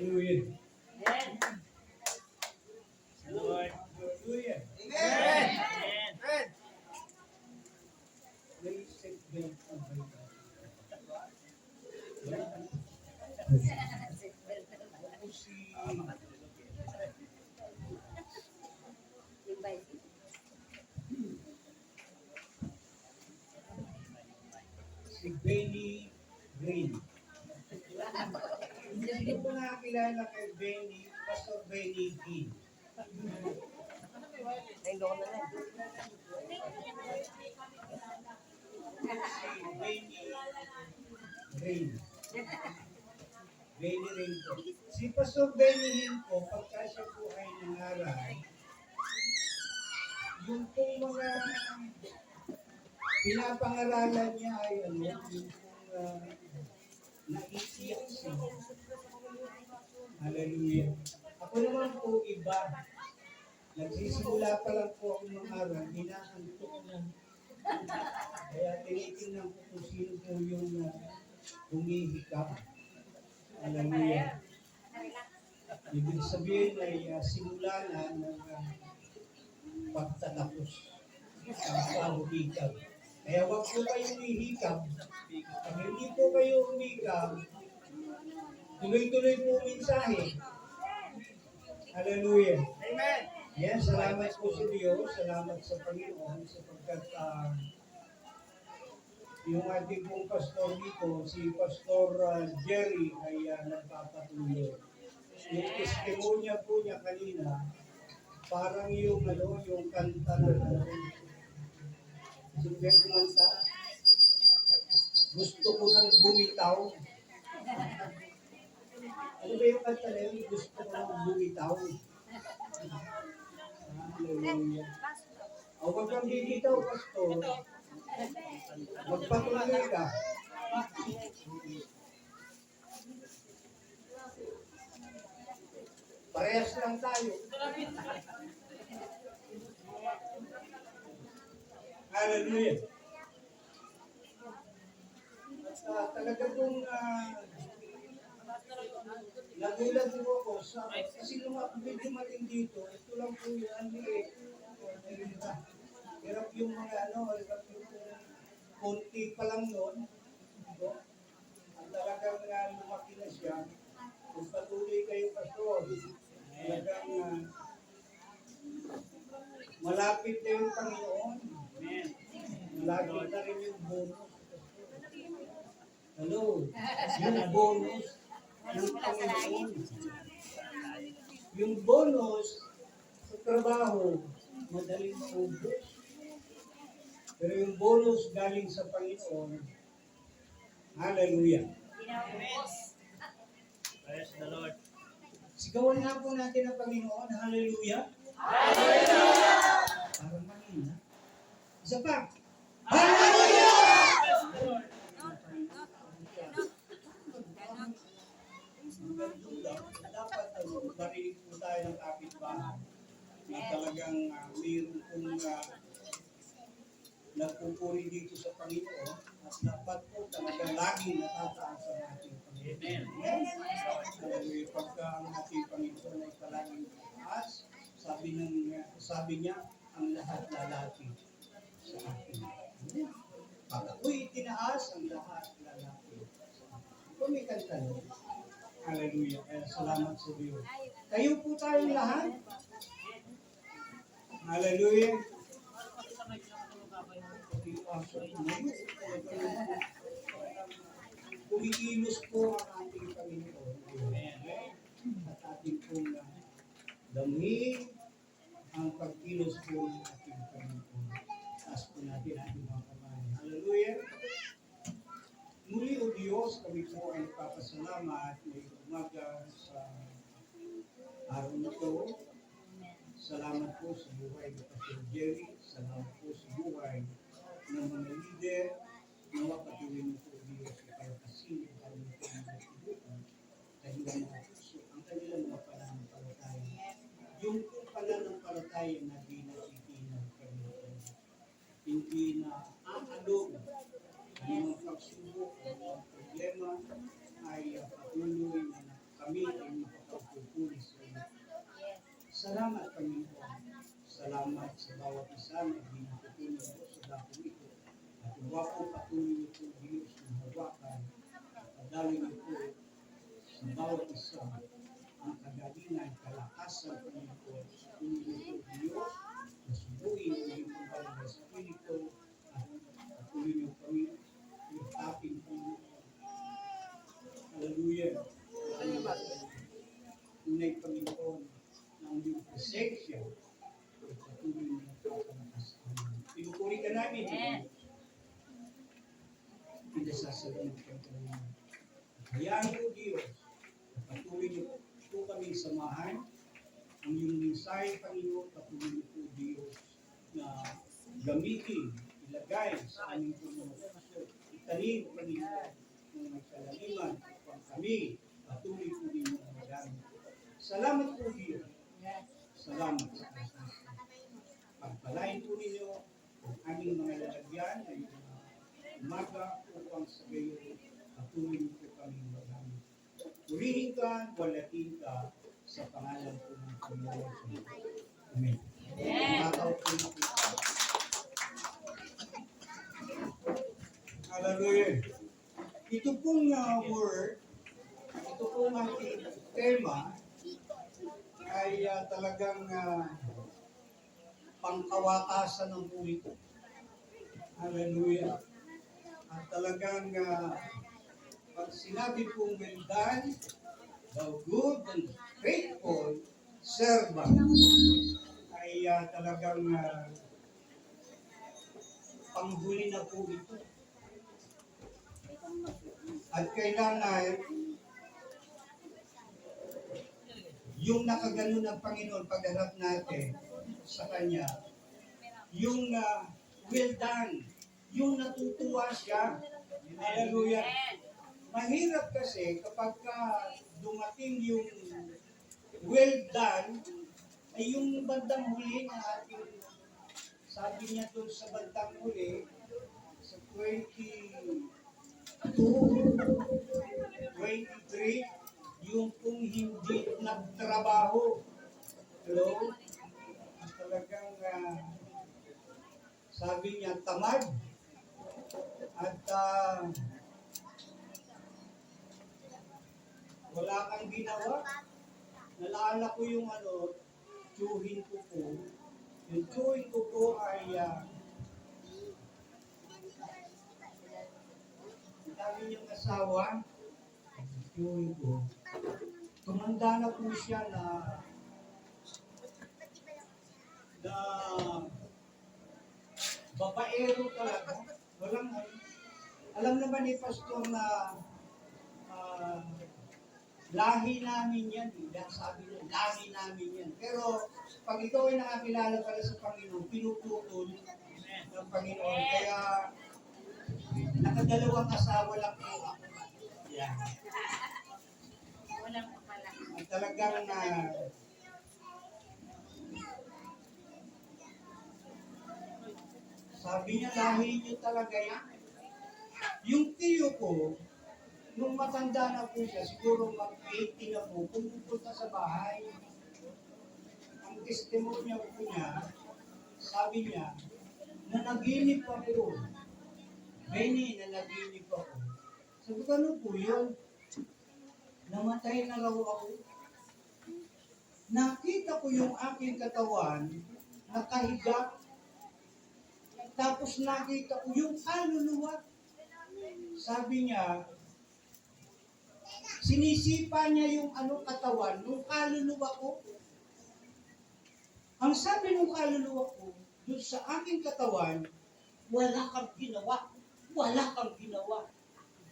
Hallelujah. Lord. Hallelujah. Amen. Amen. Amen. May seatbelt ang balik. Ako si Benny Green. Hindi ko nakakilala kay Benny, Pastor Benny Green. Si Benny Green. Benny Green po. Si Pastor Benny Green po, pagka siya po ay nangaral, yung pong mga pinapangaralan niya ay yung pong naiiyak siya. Hallelujah. Ako naman po iba. Nagsisimula pa lang po ako mangaral, hinahantok na. Kaya tinitingnan ko kung sino po yung humihikap. Hallelujah. Ibig sabihin ay simula na ng pagtatapos ang pahumikap. Kaya wag po kayo humihikap. Pag hindi po kayo humikap, tuloy-tuloy po mensahe. Hallelujah. Amen. Yan, salamat po sa Diyos, salamat sa Panginoon sapagkat yung ating pong pastor dito, si Pastor Jerry ay nagpapatuloy. Yung testimonya po niya kanina, parang yung kanta na siyempre kumanta, gusto ko nang bumitaw. Ano ba yung kanta na yun? Gusto ko nang bumitaw. Hallelujah. O wag kang bibitaw, Pastor. Magpatuloy ka. Parehas lang tayo. Hallelujah. At talaga pong nagulat po ako kasi nung ako medyo maling dito, ito lang po yung hirap yung mga hirap yung konti pa lang noon. At talagang lumaki na siya. Kung patuloy kayo, Pastor, talagang malapit na yung Panginoon. Malapit na rin yung bonus. Hello? Yung bonus ng Panginoon. Yung bonus sa trabaho, madaling maubos. Pero yung bonus galing sa Panginoon, hallelujah. Praise the Lord. Sigawan nga po natin ang Panginoon, hallelujah. Hallelujah! Parang mahina. Isa pa. Hallelujah! Dapat marinig po tayo ng kapitbahay na talagang mayroon pong nagpupuri dito sa Panginoon at dapat po talagang lagi natataas sa ating Panginoon. Hallelujah. Pagka ang ating Panginoon ay palaging taas, sabi niya, ang lahat lalapit sa akin. Pag ako'y tinaas, ang lahat lalapit sa akin. Kung may kanta nun, hallelujah. Kaya salamat sa Diyos. Tayo po tayong lahat. Hallelujah. Kumikilos po ang ating Panginoon. At ating pong damhin ang pagkilos po ng ating Panginoon. Taas po natin ating mga kamay. Hallelujah. Muli o Diyos, kami po ay nagpapasalamat na umaga sa araw na ito, sa Salamat po sa buhay ni Pastor Jerry. Salamat po sa buhay ng mga leader. Nawa patuloy niyo po Diyos kaya kasi ang kanilang pagbubukan, kanilang mga puso, ang kanilang mga pananampalataya. Yung po pananampalataya na di natitinag Panginoon, hindi na aalog ang mga pagsubok, ang mga problema ay patuloy na kami ay makapagpupuli sa iyo. Salamat Panginoon. Salamat sa bawat isa na binatutunan mo sa dako ito. At huwag po patuloy niyo po Diyos ng hawakan. Padali niyo po sa bawat isa ang kagalingan, kalakasan Panginoon. Patuloy niyo po Diyos na subuhin ang iyong pagbalang na Espiritu at patuloy niyo kami itapin Panginoon. Hallelujah. Tunay Panginoon ng iyong presensya at patuloy niyo po kalakasan. Pinupuri ka namin. Pinasasalan ka namin. Hayaan po Diyos at patuloy niyo po kami samahan ang iyong mensahe Panginoon. Patuloy niyo po Diyos na gamitin, ilagay sa aming mga puso. Itanim Panginoon ng magkalaliman upang kami patuloy po din ang magamit. Salamat po Diyos. Salamat sa kasama. Pagpalain po ninyo ang aming mga lalagyan ay umaga upang sa gayon patuloy niyo po kami magamit. Purihin ka, walatin ka sa pangalan po ng Panginoon. Amen. Matawag po na po. Hallelujah. Ito pong word, ito pong ating tema ay talagang pangkawakasan ng buhay ko. Hallelujah. At talagang pag sinabi pong well done, thou good and faithful servant, ay talagang panghuli na po ito. At kailangan yung nakagano ng Panginoon pagharap natin sa Kanya, yung well done, yung natutuwa siya. Hallelujah. Mahirap kasi kapag dumating yung well done, ay yung bandang huli na ating, sabi niya doon sa bandang huli, sa 22, 23, yung kung hindi nagtrabaho. Hello? Talagang sabi niya tamad at wala kang ginawa. Nalala ko yung tsuhin ko po. Yung tsuhin ko po ay dami niyang asawa. Tsuhin ko. Tumanda na po siya na babaero talaga. Walang alam naman ni Pastor na lahi namin yan. Sabi niya, lahi namin yan. Pero pag ikaw ay nakakilala pala sa Panginoon, pinuputol ng Panginoon. Kaya nakadalawang asawa lang po ako. Yan. At talagang sabi niya, lahi niyo talaga yan. Yung tiyo ko, nung matanda na po siya, siguro mag-80 na po, pumupunta sa bahay. Ang testimonya po niya, sabi niya, nanaginip ako. Benny, nanaginip ako. Sabi ko, ano po yun? Namatay na raw ako. Nakita ko yung aking katawan, nakahiga. Tapos nakita ko yung kaluluwa. Sabi niya, sinisipa niya yung katawan, yung kaluluwa ko. Ang sabi ng kaluluwa ko, doon sa aking katawan, wala kang ginawa. Wala kang ginawa.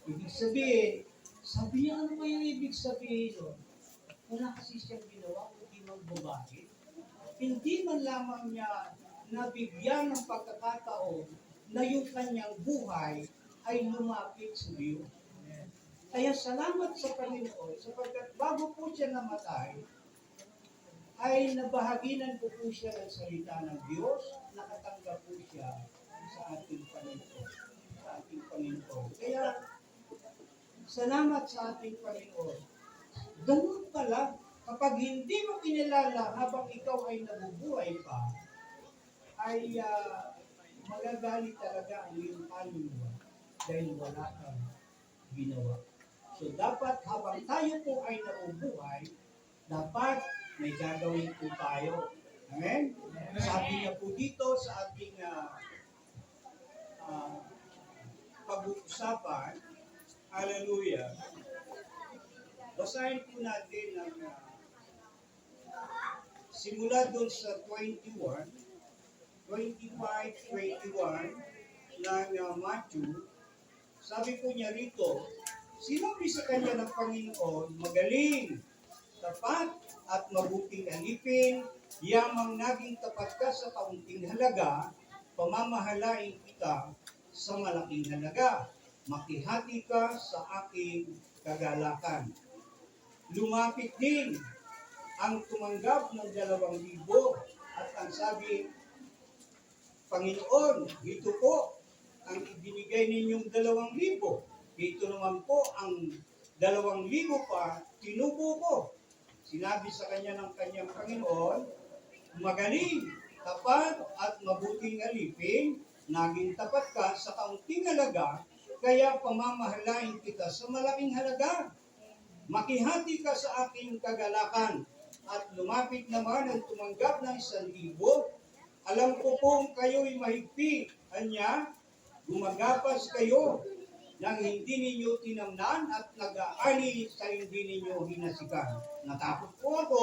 Ibig sabihin, sabi niya, ano ba yung ibig sabihin doon? Wala kasi siyang ginawa, hindi magbabae. hindi man lamang niya nabigyan ng pagkakataon na yung kanyang buhay ay lumapit sa Diyos. Kaya salamat sa Panginoon sapagkat bago po siya namatay, ay nabahaginan po siya ng salita ng Diyos, nakatanggap po siya sa ating Panginoon. Sa ating Panginoon. Kaya, salamat sa ating Panginoon. Ganun pala, kapag hindi mo kinilala habang ikaw ay nabubuhay pa, ay magagalit talaga ang iyong kaluluwa dahil wala kang ginawa. So dapat habang tayo po ay nabubuhay, dapat may gagawin po tayo. Amen? Sabi niya po dito sa ating pag-uusapan, hallelujah, basahin po natin ang simula doon sa 25, 21 ng Matthew. Sabi po niya rito, sinabi sa kanya ng Panginoon, magaling, tapat at mabuting alipin, yamang naging tapat ka sa kaunting halaga, pamamahalain kita sa malaking halaga. Makihati ka sa aking kagalakan. Lumapit din ang tumanggap ng 2,000 at ang sabi, Panginoon, ito po ang ibinigay ninyong 2,000. Ito naman po ang 2,000 pa, tinubo ko. Sinabi sa kanya ng kanyang Panginoon, magaling, tapat at mabuting alipin, naging tapat ka sa kaunting halaga, kaya pamamahalain kita sa malaking halaga. Makihati ka sa aking kagalakan at lumapit naman ang tumanggap ng 1,000. Alam ko kung kayo'y mahigpit, anya, gumagapas kayo nang hindi ninyo tinamnan at nag-aali sa hindi ninyo hinasikan. Natakot po ako,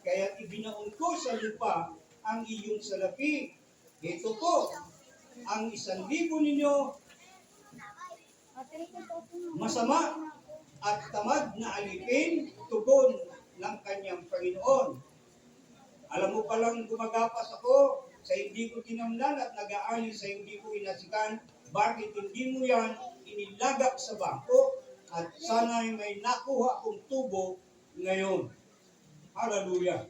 kaya ibinaon ko sa lupa ang iyong salapi. Ito po, ang 1,000 ninyo, masama at tamad na alipin, tugon ng kanyang Panginoon. Alam mo palang gumagapas ako sa hindi ko tinamnan at nag-aali sa hindi ko hinasikan. Bakit hindi mo yan inilagak sa bangko at sana'y may nakuha kong tubo ngayon? Hallelujah!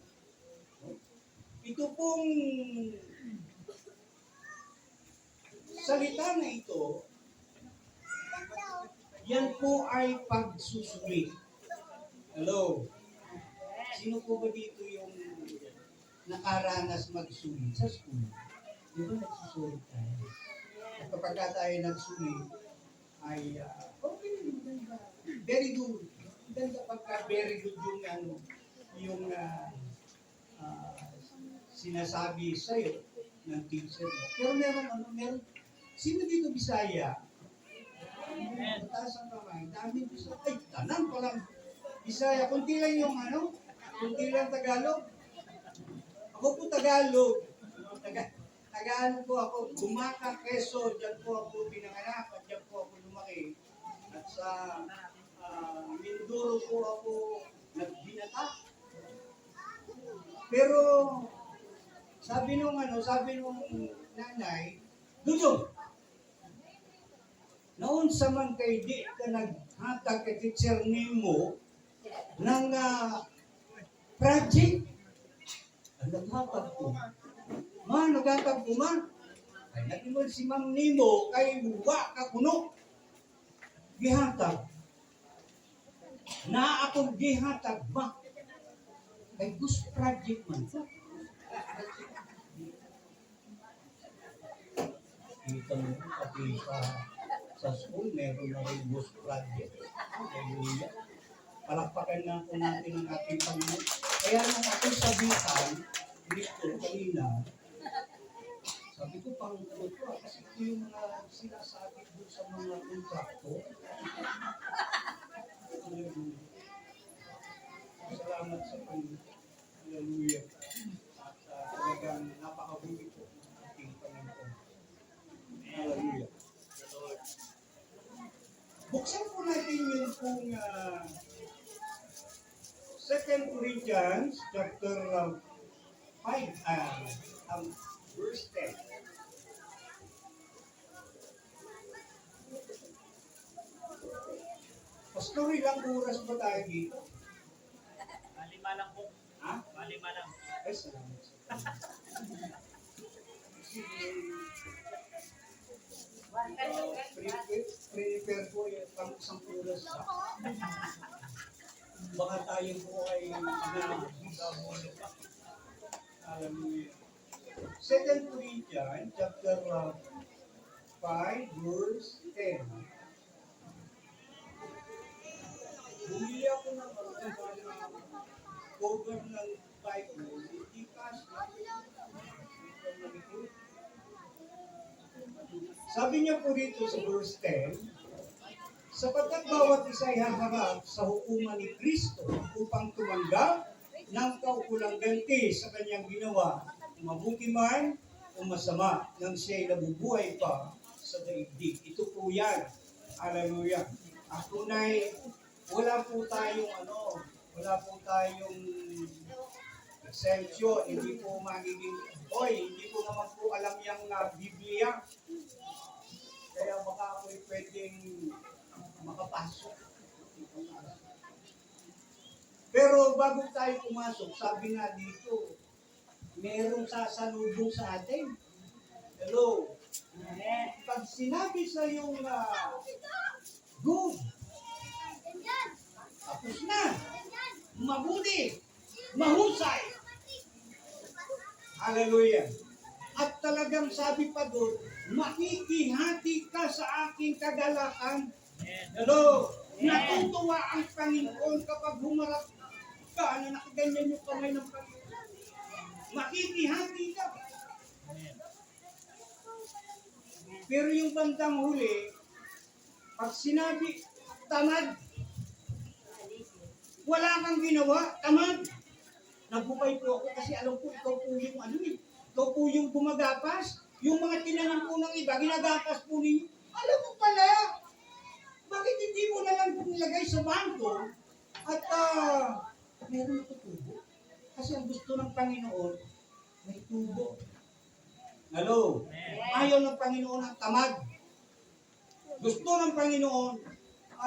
Ito pong salita na ito, yan po ay pagsusuli. Hello? Sino po ba dito yung nakaranas magsuli sa school? Di ba nagsusuli tayo? At kapag tayo nagsuli, ay, okay, maganda. Very good. Maganda pagka very good yung sinasabi sa'yo ng teacher mo. Pero meron, sino dito Bisaya? Mataas ang kamay. Daming Bisaya. Ay, tanan pa lang. Bisaya. Kunti lang yung kunti lang Tagalog. Ako po Tagalog. Tagalog po ako. Bumaka, Quezon. Diyan po ako pinanganak at diyan po ako lumaki. At sa Mindoro po ako nagbinata. Pero sabi nung nanay, Dudong, noon sa man kay di ka naghatag kay teacher nimo ng project, naghatag ko. Naghatag ko man. Ay nagimol si Ma'am Nimo kay buwa ka kuno. Gihatag. Na akong gihatag ba? Kay Gus project man. Kita mo pati sa school, meron na rin Gus project. Hallelujah. Palakpakan na po natin ang ating Panginoon. Kaya nung ako sabihan, dito kanina, sabi ko pang ko, kasi ito yung mga sinasabi doon sa mga kontrakto. Salamat sa Panginoon. Hallelujah. At talagang napakabuti po ang ating Panginoon. Hallelujah. Buksan po natin yung pong 2 Corinthians chapter verse 10. Pastor, ilang oras ba tayo dito? Malima lang po. Ha? Malima lang. Ay, salamat. Prepare po yung pang isang oras. Baka tayo po ay hallelujah. 2 Corinthians chapter 5 verse 10. Bumili ako ng cover ng Bible, hindi cash na. Sabi niya po rito sa verse 10, sapagkat bawat isa ay haharap sa hukuman ni Kristo upang tumanggap ng kaukulang ganti sa kanyang ginawa, mabuti man o masama, nang siya'y nabubuhay pa sa daigdig. Ito po yan. Hallelujah. Ako na'y wala po tayong exemption, hindi po magiging, hindi ko naman po alam yung Biblia. Kaya baka ako'y pwedeng makapasok. Pero bago tayo pumasok, sabi nga dito, merong sasalubong sa atin. Hello? Pag sinabi sa yung good, tapos na, mabuti, mahusay. Hallelujah. At talagang sabi pa doon, makikihati ka sa aking kagalakan. Hello? Natutuwa ang Panginoon kapag humarap ka na nakaganyan yung kamay ng Panginoon. Makikihati ka. Pero yung bandang huli, pag sinabi, tamad, wala kang ginawa, tamad. Nagpupay po ako kasi alam ko ikaw po yung ikaw po yung gumagapas. Yung mga tinanan po ng iba, ginagapas po ninyo. Alam mo pala, bakit hindi mo na lang nilagay sa bangko at meron na tubo? Kasi ang gusto ng Panginoon, may tubo. Hello? Ayaw ng Panginoon ang tamad. Gusto ng Panginoon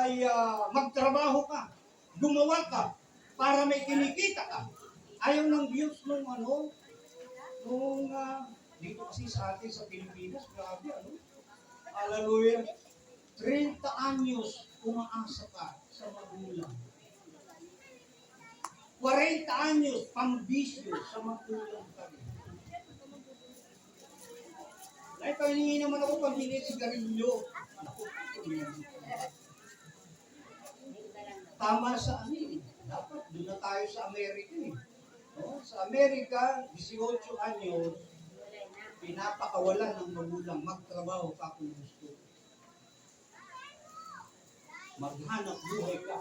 ay magtrabaho ka, gumawa ka, para may kinikita ka. Ayaw ng Diyos nung dito kasi sa atin sa Pilipinas, grabe hallelujah. 30 anyos umaasa ka sa magulang. 40 anyos pambisyo sa magulang ka rin. Ay, pahingi naman ako pambili sigarilyo. Tama sa dapat doon na tayo sa Amerika Sa Amerika, 18 anyos, pinapakawalan ng magulang, magtrabaho ka kung gusto. Maghanap buhay ka.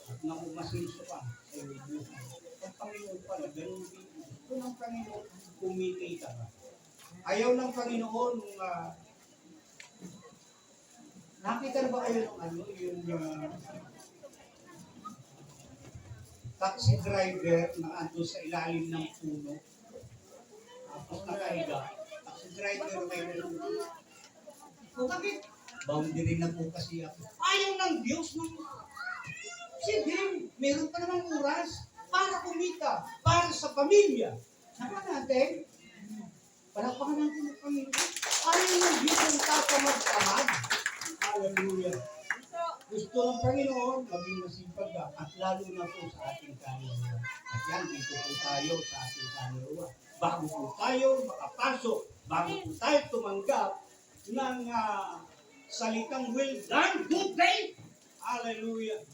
At nang umasinso ka sa iyong buhay. Ang Panginoon pala, ganun din. Gusto ng Panginoon, kumikita ka. Ayaw ng Panginoon, nakita na ba kayo ng yung taxi driver na ando sa ilalim ng puno? Tapos nakahiga. Taxi driver may nalungkot. Bakit? Boundary na po kasi ako. Ayaw ng Diyos ng sige, meron pa naman oras para kumita, para sa pamilya. Saka natin, palakpakan natin ng Panginoon. Ayaw ng Diyos ng tatamad-tamad. Hallelujah. Gusto ng Panginoon, maging masipag ka, at lalo na po sa ating kaluluwa. At yan, dito po tayo sa ating kaluluwa. Bago po tayo makapasok, bago po tayo tumanggap ng salitang well done, good day. Hallelujah.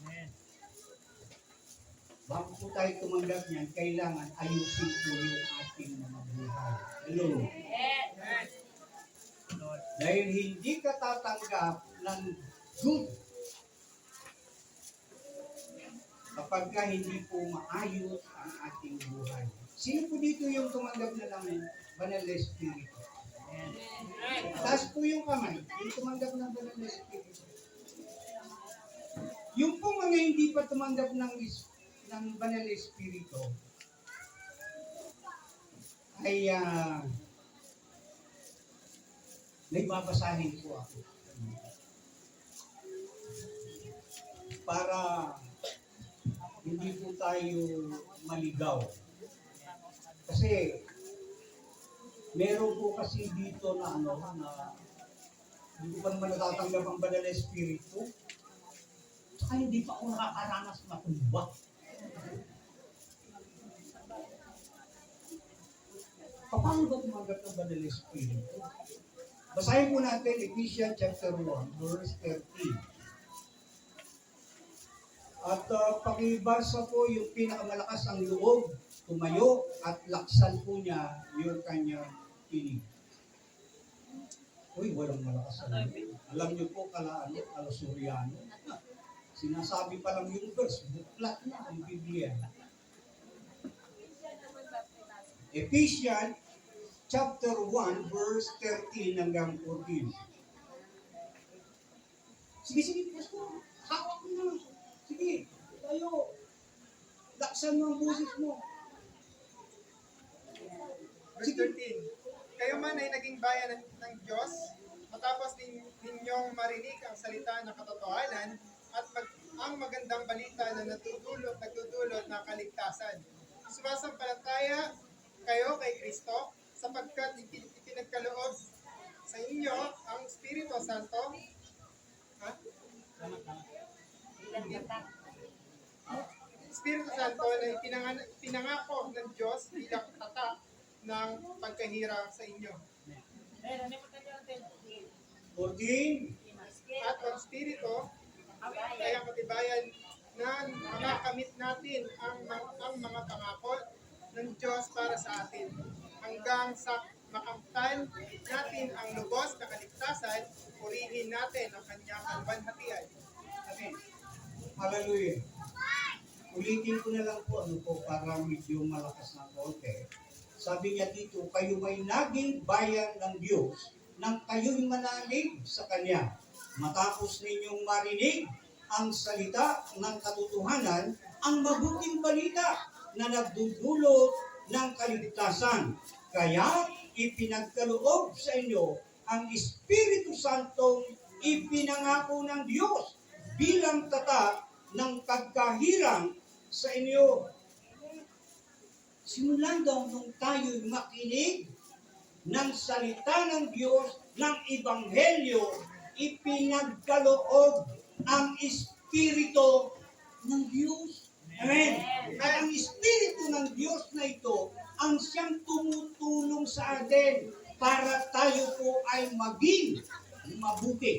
Bago po tayo tumanggap niyan, kailangan ayusin po yung ating mga buhay. Hello? Dahil hindi ka tatanggap ng good kapag ka hindi po maayos ang ating buhay. Sino po dito yung tumanggap na ng Banal na Espiritu? Taas po yung kamay, yung tumanggap ng Banal na Espiritu. Yung po mga hindi pa tumanggap ng Banal na Espiritu, ay may babasahin po ako. Para hindi po tayo maligaw. Kasi meron po kasi dito na hindi ko pa naman natatanggap ang banal na espiritu. Saka hindi pa ako nakakaranas na tumba. Paano ba tumanggap ng banal na espiritu? Basahin po natin Ephesians chapter 1, verse 13. At pakibasa po yung pinakamalakas ang loob, tumayo at laksan po niya yung kanyang tinig. Uy, walang malakas ang loob. Alam niyo po kalasuriano. Sinasabi pa lang yung verse, buklat na ang Biblia. Ephesians chapter 1, verse 13 hanggang 14. Sige, pastor. Hawak mo na. Sige, tayo. Laksan mo ang busis mo. Verse 13. Kayo man ay naging bayan ng Diyos, matapos ninyong marinig ang salita ng katotohanan at ang magandang balita na nagdudulot ng kaligtasan. Sumasampalataya kayo kay Kristo sapagkat ipinagkaloob sa inyo ang Espiritu Santo. Espiritu Santo na pinangako ng Diyos bilang tatak ng pagkahirang sa inyo. 14. At ang Espiritu kaya katibayan na makakamit natin ang mga pangako ng Diyos para sa atin hanggang sa makamtan natin ang lubos na kaligtasan, purihin natin ang kanyang kalwalhatian. Amen. Hallelujah. Ulitin ko na lang po para medyo malakas na konti. Sabi niya dito, kayo ay naging bayan ng Diyos nang kayo'y manalig sa Kanya. Matapos ninyong marinig ang salita ng katotohanan, ang mabuting balita na nagdudulot ng kaligtasan. Kaya ipinagkaloob sa inyo ang Espiritu Santong ipinangako ng Diyos bilang tatak ng pagkahirang sa inyo. Simulan daw nung tayo'y makinig ng salita ng Diyos, ng Ebanghelyo, ipinagkaloob ang Espiritu ng Diyos. Amen. At ang Espiritu ng Diyos na ito, ang siyang tumutulong sa atin para tayo po ay maging mabuti.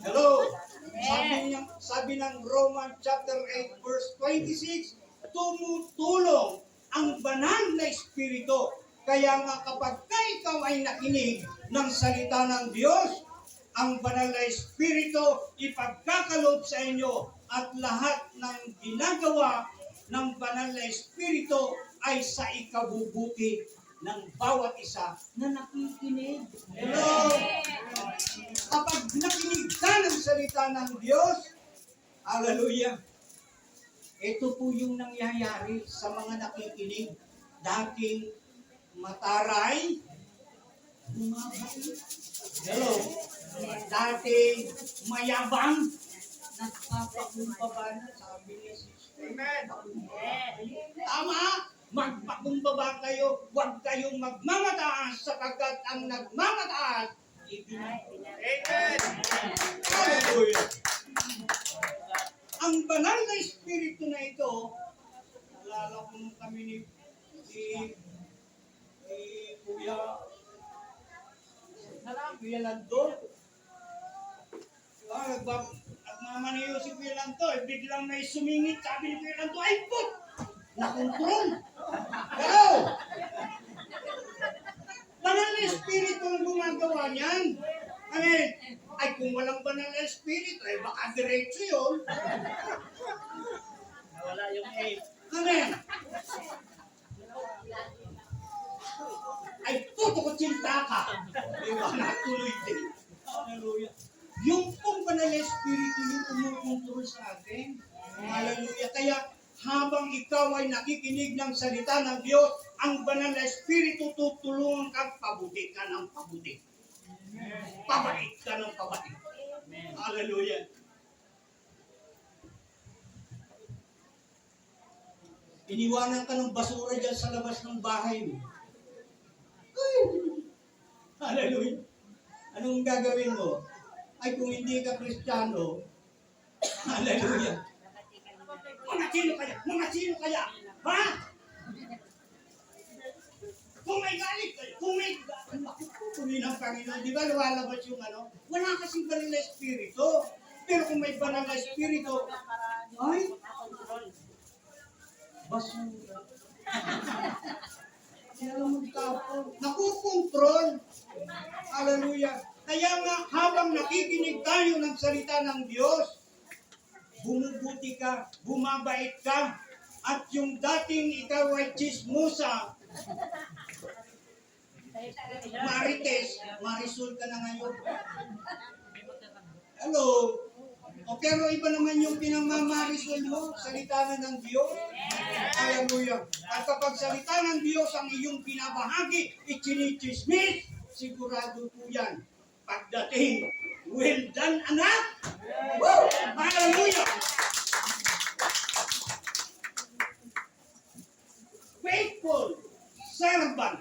Hello. Sabi ng Romans chapter 8 verse 26, tumutulong ang banal na Espiritu. Kaya nga kapag ikaw ay nakinig ng salita ng Diyos, ang banal na Espiritu ipagkakaloob sa inyo at lahat ng ginagawa ng banal na Espiritu ay sa ikabubuti ng bawat isa na nakikinig. Hello! Kapag nakinig ka ng salita ng Diyos, hallelujah, ito po yung nangyayari sa mga nakikinig. Dating mataray, bumabait. Hello. Dating mayabang, nagpapakumbaba na, sabi ni Sister. Amen. Tama, magpakumbaba kayo, huwag kayong magmamataas sapagkat ang nagmamataas, Amen. hallelujah. Ang banal na Espiritu na ito, nalala ko nung kami ni Kuya Lanto. Nagmamaniyo si Kuya Lanto, biglang may sumingit, sabi ni Kuya Lanto, ay put! Nakontrol! Hello! Banal na Espiritu ang gumagawa niyan. Amen. Ay, kung walang banal na Espiritu, ay baka diretso yun. Nawala yung 8. Amen. Ay, puto ko cinta ka. Diba? Natuloy din. Hallelujah. Yung pong banal na Espiritu yung umukontrol sa atin. Hallelujah. Kaya habang ikaw ay nakikinig ng salita ng Diyos, ang banal na Espiritu tutulungan kang pabuti ka ng pabuti. Pabait ka ng pabait. Hallelujah. Iniwanan ka ng basura dyan sa labas ng bahay mo. Ay! Hallelujah. Anong gagawin mo? Ay, kung hindi ka Kristiyano, hallelujah. Mga sino kaya? Mga sino kaya? Ha? Kung may galit kayo, kung may kunin ng Panginoon, di ba lumalabas yung ano? Wala kasing banal na espiritu. Pero kung may banal na espiritu, ay, basura. Nakukontrol. Hallelujah. Kaya nga, habang nakikinig tayo ng salita ng Diyos, bumubuti ka, bumabait ka, at yung dating ikaw ay chismosa, marites, marisol ka na ngayon. Hello? O pero iba naman yung pinamamarisol mo, salita na ng Diyos. Hallelujah. At kapag salita ng Diyos ang iyong pinabahagi, ichinichismis, sigurado po yan. Pagdating, well done, anak! Woo! Hallelujah! Faithful servant,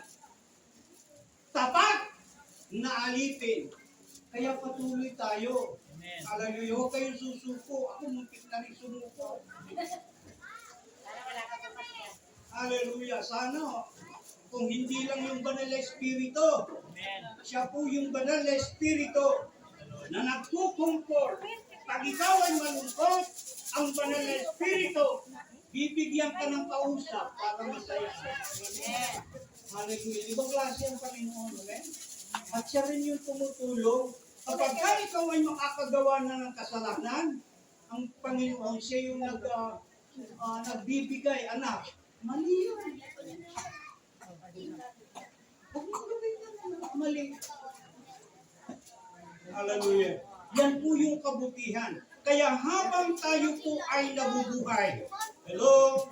tapat na alipin. Kaya patuloy tayo. Hallelujah. Huwag kayong susuko. Ako muntik na rin sumuko. Hallelujah. Sana kung hindi lang yung banal na espiritu, siya po yung banal na espiritu na nagkukumpor. Pag ikaw ay malungkot, ang banal na espiritu, bibigyan ka ng kausap para masaya. Hallelujah. Ibang klase ang Panginoon. Amen? At siya rin yung tumutulong. Kapag ikaw ay makakagawa na ng kasalanan, ang Panginoon, siya yung nagbibigay, anak. Mali yun. Huwag mo gawin na mali. Hallelujah. Yan po yung kabutihan. Kaya habang tayo po ay nabubuhay, hello?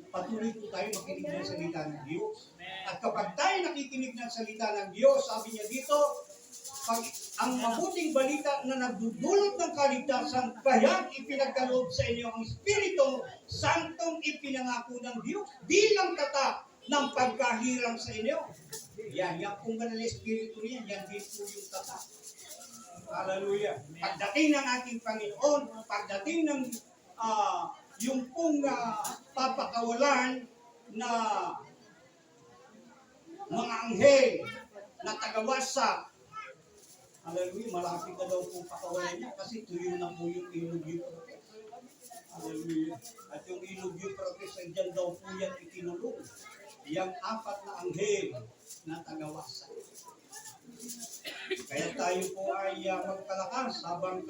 Patuloy po tayo makinig ng salita ng Diyos. At kapag tayo nakikinig ng salita ng Diyos, sabi niya dito, pag ang mabuting balita na nagdudulot ng kaligtasan, kaya ipinagkaloob sa inyo ang Espiritu Santong ipinangako ng Diyos bilang tatak ng pagkahirang sa inyo. Yan pong banal na Espiritu niyan, yan din po yung tatak. Hallelujah. Pagdating ng ating Panginoon, pagdating ng yung pong papakawalan na mga anghel na tagawasa, hallelujah, malapit na daw po pakawalan niya kasi tuyo na po yung ilog Euphrates. Hallelujah. At yung ilog Euphrates ay dyan daw po yan itinulong. Yang apat na anghel na tagawasa. Kaya tayo po ay magpalakas habang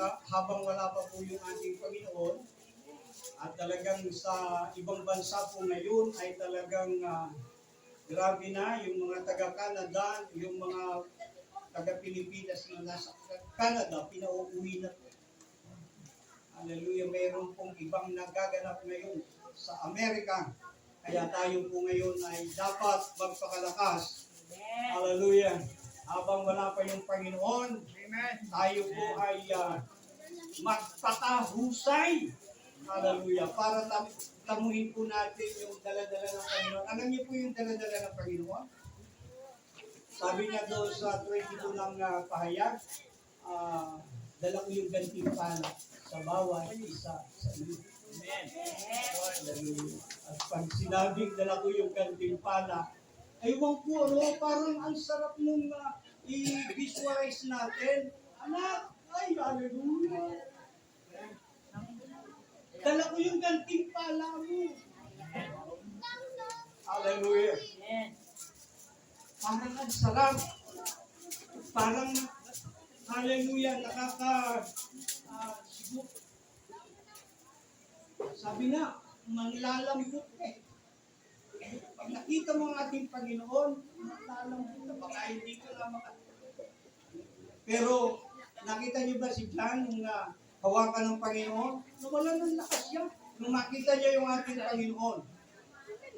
wala pa po yung ating Panginoon. At talagang sa ibang bansa po ngayon ay talagang grabe na yung mga taga-Canada, yung mga taga-Pilipinas na nasa Canada, pinauuwi na po. Hallelujah, mayroon pong ibang nagaganap ngayon sa Amerika. Kaya tayo po ngayon ay dapat magpakalakas. Hallelujah. Habang wala pa yung Panginoon, tayo po ay magpakahusay. Hallelujah. Para tamuhin po natin yung daladala ng Panginoon. Alam niyo po yung daladala ng Panginoon? Sabi niya doon sa 22 ng pahayag, dala ko yung gantimpala sa bawat isa sa inyo. Hallelujah. At pag sinabing dala ko yung gantimpala, aywan ko, parang ang sarap nung i-visualize natin. Anak, ay, hallelujah. Dala ko yung gantimpala mo. Hallelujah. Parang ang sarap. Parang, hallelujah, siguro. Sabi nga, manglalambot eh. Pag nakita mo ang ating Panginoon, manglalambot na, baka hindi ka na Pero, nakita niyo ba si John, nung hawakan ng Panginoon, nawala ng lakas siya. Nung makita niya yung ating Panginoon,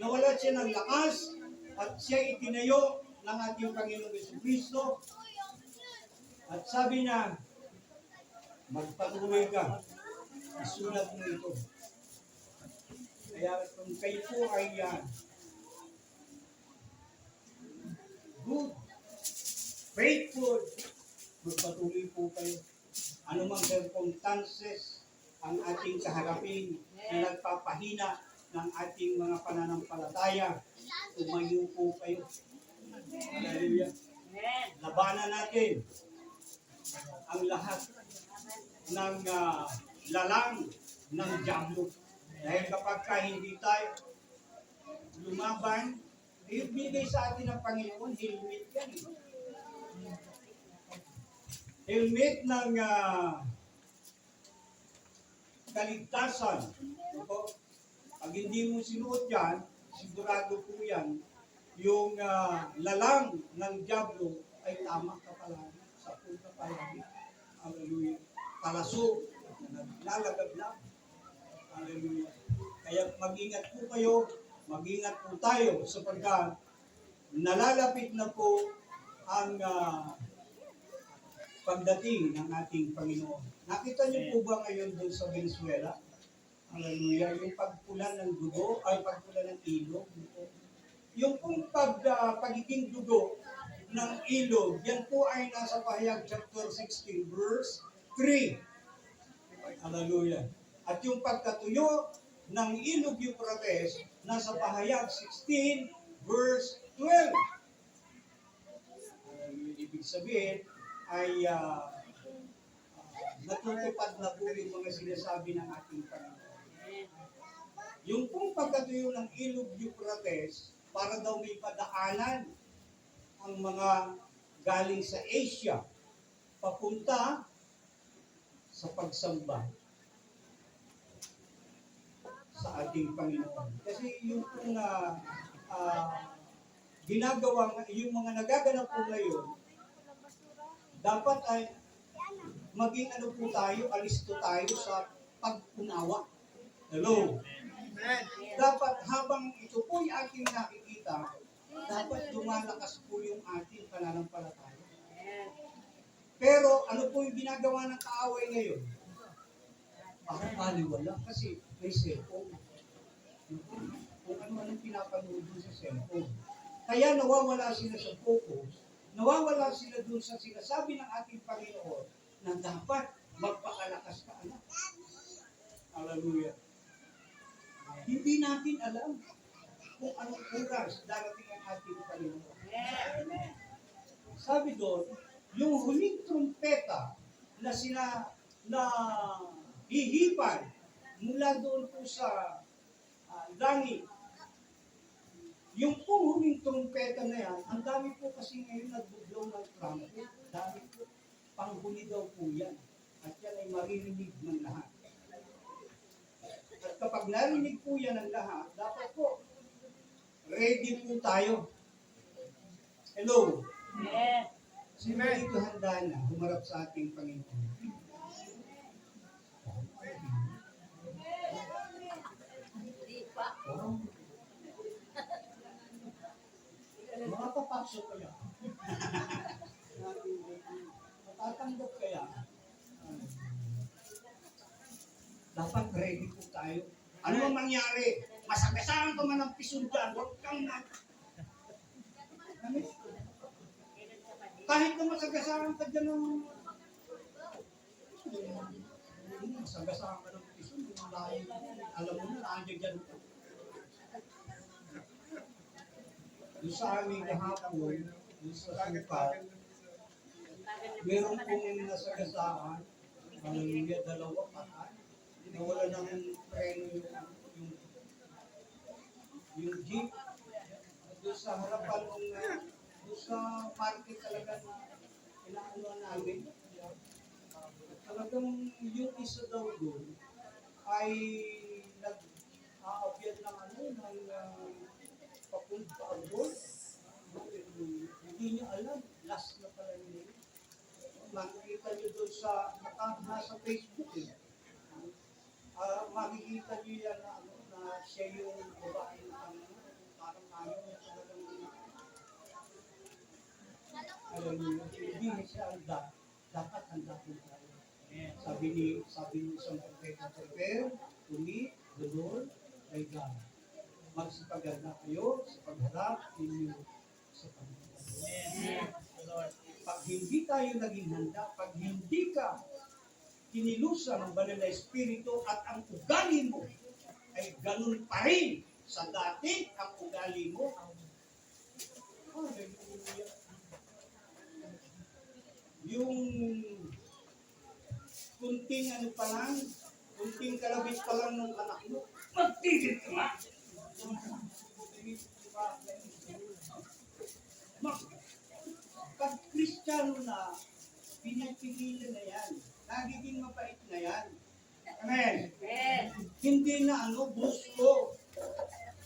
nawala siya ng lakas, At siya itinayo ng ating Panginoong Jesucristo. At sabi niya, magpatuloy ka. Isulat mo ito. Kaya kung kayo po ay good, faithful, magpatuloy po kayo. Anumang circumstances ang ating kaharapin na nagpapahina ng ating mga pananampalataya, tumayo po kayo. Hallelujah. Labanan natin ang lahat ng lalang ng diablo. Dahil kapag hindi tayo lumaban, ibigay sa atin ng Panginoon, helmet yan. Helmet ng kaligtasan. Pag hindi mo sinuot yan, sigurado po yan, yung lalang ng diablo ay tama ka palagi, sa punta palagi. Hallelujah. Palaso, naglalagab na. Hallelujah. Kaya mag-ingat po kayo, mag-ingat po tayo sapagkat nalalapit na po ang pagdating ng ating Panginoon. Nakita niyo po ba ngayon doon sa Venezuela? Hallelujah. Yung pagpula ng dugo, ay pagpula ng ilog. Yung pong pagiging dugo ng ilog, yan po ay nasa Pahayag chapter 16, verse 3. Hallelujah. At yung pagkatuyo ng ilog Euphrates, nasa Pahayag 16, verse 12. Ibig sabihin, ay natutupad na po yung mga sinasabi ng ating Panginoon. Yung pong pagkatuyo ng ilog Euphrates, para daw may padaanan ang mga galing sa Asia, papunta sa pagsamba sa ating Panginoon. Kasi yung pong ginagawa, yung mga nagaganap po ngayon, dapat ay maging ano po tayo, alisto tayo sa pag-unawa. Hello? Amen. Dapat habang ito po yung ating nakikita, dapat lumalakas po yung ating pananampalataya. Pero ano po yung ginagawa ng kaaway ngayon? Parang maliwala kasi may cellphone. Kung ano-anong pinapanood doon sa cellphone. Kaya nawawala sila sa focus, nawawala sila doon sa sinasabi ng ating Panginoon na dapat magpakalakas ka, anak. Hallelujah. Hindi natin alam kung anong oras darating ang ating Panginoon. Sabi doon, yung huling trumpeta na hihipan mula doon po sa langit. Yung po huling trumpeta na yan, ang dami po kasi ngayon nagbublow ng trumpet. Dami po. Panghuli daw po yan. At yan ay maririnig ng lahat. At kapag narinig po yan ng lahat, dapat po, ready po tayo. Hello? Sino dito handa na humarap sa ating Panginoon? Oh. Makapapasok kaya? Matatanggap kaya? Dapat ready po tayo. Ano ang mangyari? Masagasaan ka man ng pisong dyan, huwag kang na... Kahit na masagasaan ka dyan ng... Masagasaan ka ng pisong, alam mo na, nandiyan dyan ka. Doon sa aming kahapon, doon sa Sukat, meron pong nasagasaan, hallelujah, dalawa patay. Nawala ng preno yung jeep. Doon sa harapan ng, doon sa market talaga na inaano namin. Talagang yung isa daw doon ay nag-aabyad ng ano, ng papunta abroad. Hindi niya alam, last na pala niya. Makikita niyo doon sa, nasa Facebook eh. Makikita niyo yan na, na siya yung babae na parang ayaw niya talagang Hallelujah. Hindi siya handa. Dapat handa po tayo. Amen. Sabi ni isang propeta, prepare to meet the Lord thy God. Magsipaganda kayo sa pagharap ninyo sa Panginoon. Amen. Lord. Pag hindi tayo naging handa, pag hindi ka kinilusan ng banal na Espiritu at ang ugali mo ay ganun pa rin sa dati ang ugali mo. Hallelujah. Yung kunting ano pa lang, kunting kalabit pa lang ng anak mo, magtigil ka nga. Pag Kristiyano na, pinipigilan na yan. Nagiging mapait na yan. Amen. Hindi na gusto.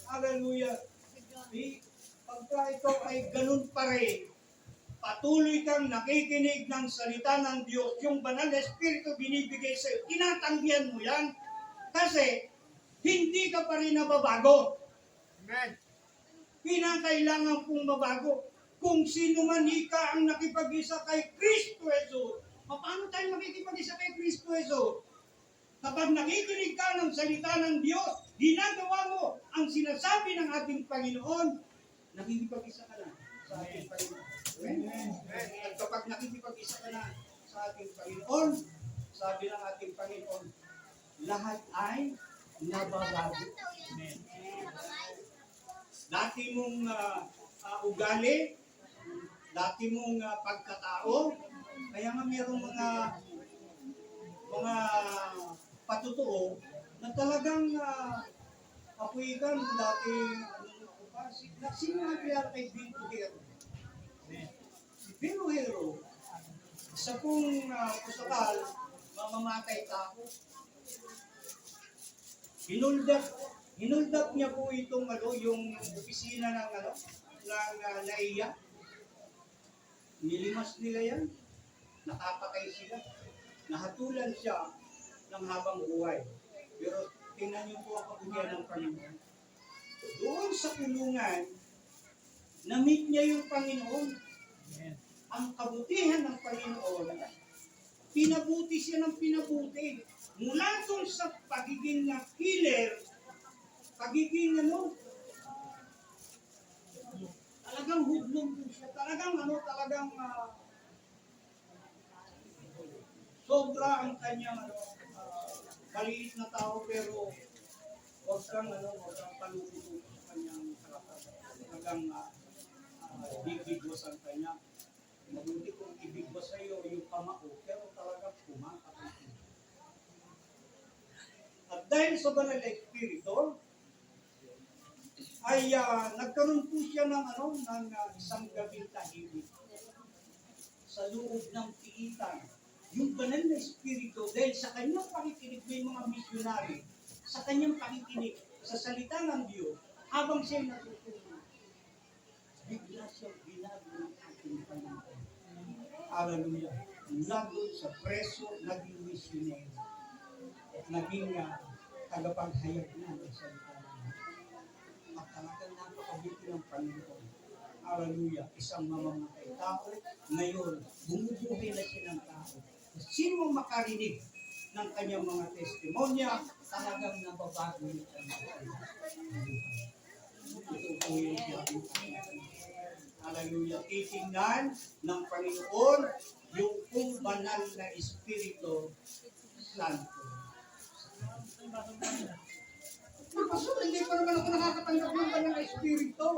Hallelujah. Pagka ikaw ay ganun pa rin, patuloy kang nakikinig ng salita ng Diyos, yung banal na Espiritu binibigay sa iyo, tinatanggihan mo yan. Kasi, hindi ka pa rin nababago. Amen. Kinakailangan pong mabago. Kung sino man ika ang nakipag-isa kay Kristo Jesus, paano tayo makikipag-isa kay Kristo Jesus? Kapag nakikinig ka ng salita ng Diyos, ginagawa mo ang sinasabi ng ating Panginoon, nakikipag-isa ka na sa ating Panginoon. Amen? At kapag nakikipag-isa ka na sa ating Panginoon, sabi ng ating Panginoon, lahat ay nababago. Amen. Dati mong ugali, dati mong pagkatao, kaya nga mayroong mga patutuo na talagang apoy ka nung dati sino nga kaya kay Bill Hero? Si Bill Hero, isa pong pusakal, mamamatay tao. Hinuldak niya po itong yung opisina ng NAIA. Nilimas nila yan. Nakapatay sila. Nahatulan siya ng habang buhay. Pero tingnan niyo po ang kabutihan ng Panginoon. Doon sa kulungan, na-meet niya yung Panginoon. Amen. Ang kabutihan ng Panginoon, pinabuti siya ng pinabuti. Mula doon sa pagiging killer, pagiging talagang hudlong po siya. Talagang sobra ang kanyang maliit na tao pero huwag kang paluto sa kanyang harapan. Talagang bibigwas ang kanya. Mabuti kung ibigwas sa iyo yung kamao, pero talagang kumakapit. At dahil sa banal na Espiritu, ay nagkaroon po siya ng isang gabing tahimik sa loob ng tiitan. Yung banal na Espiritu, dahil sa kanyang pakikinig, may mga misyonary, sa kanyang pakikinig, sa salita ng Diyos, habang siya'y natutulog, bigla siyang binago ng ating Panginoon. Hallelujah. Lago sa preso, naging missionary. Naging tagapaghayag na ng salita ng Diyos. At talagang napakabuti ng Panginoon. Hallelujah. Isang mamamatay tao, ngayon, bumubuhay na siya ng tao. Sino ang makarinig ng kanyang mga testimonya, talagang nababago yung kanyang buhay. Ito po yung sinabi ko. Hallelujah. Titingnan ng Panginoon yung kung banal na Espiritu Santo. Pastor, hindi pa naman ako nakakatanggap ng banal na Espiritu.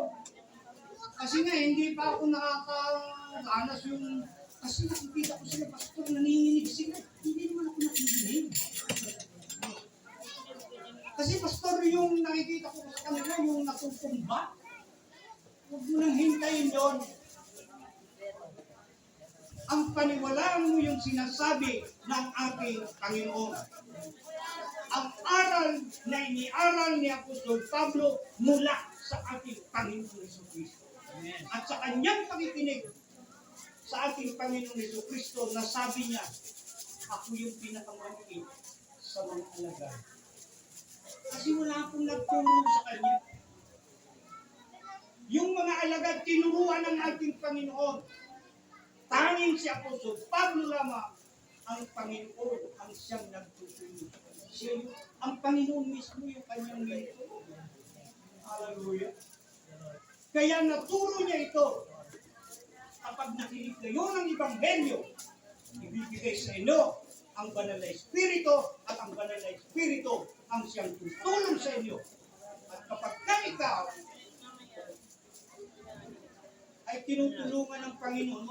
Kasi nga, hindi pa ako nakakaanas yung... Kasi nakikita ko sila, pastor, nanginginig sila. Hindi naman ako nakikinig. Kasi pastor, yung nakikita ko sa kanila, yung natutumba. Huwag mo nang hintayin yun. Ang paniwalaan mo yung sinasabi ng ating Panginoon. Ang aral na iniaral ni Apostol Pablo mula sa ating Panginoon Jesucristo. At sa kanyang pakikinig sa ating Panginoon Jesucristo na sabi niya, ako yung pinakamaliit sa mga alagad. Kasi wala akong nagturo sa kanya. Yung mga alagad, tinuruan ng ating Panginoon. Tanging si Apostol Pablo lamang ang Panginoon ang siyang nagtutulong. Ang Panginoon mismo yung kanyang mentor. Hallelujah. Kaya naturo niya ito. Kapag nakinig kayo ng Ebanghelyo, ibibigay sa inyo ang banal na Espiritu at ang banal na Espiritu ang siyang tutulong sa inyo. At kapag ikaw ay tinutulungan ng Panginoon,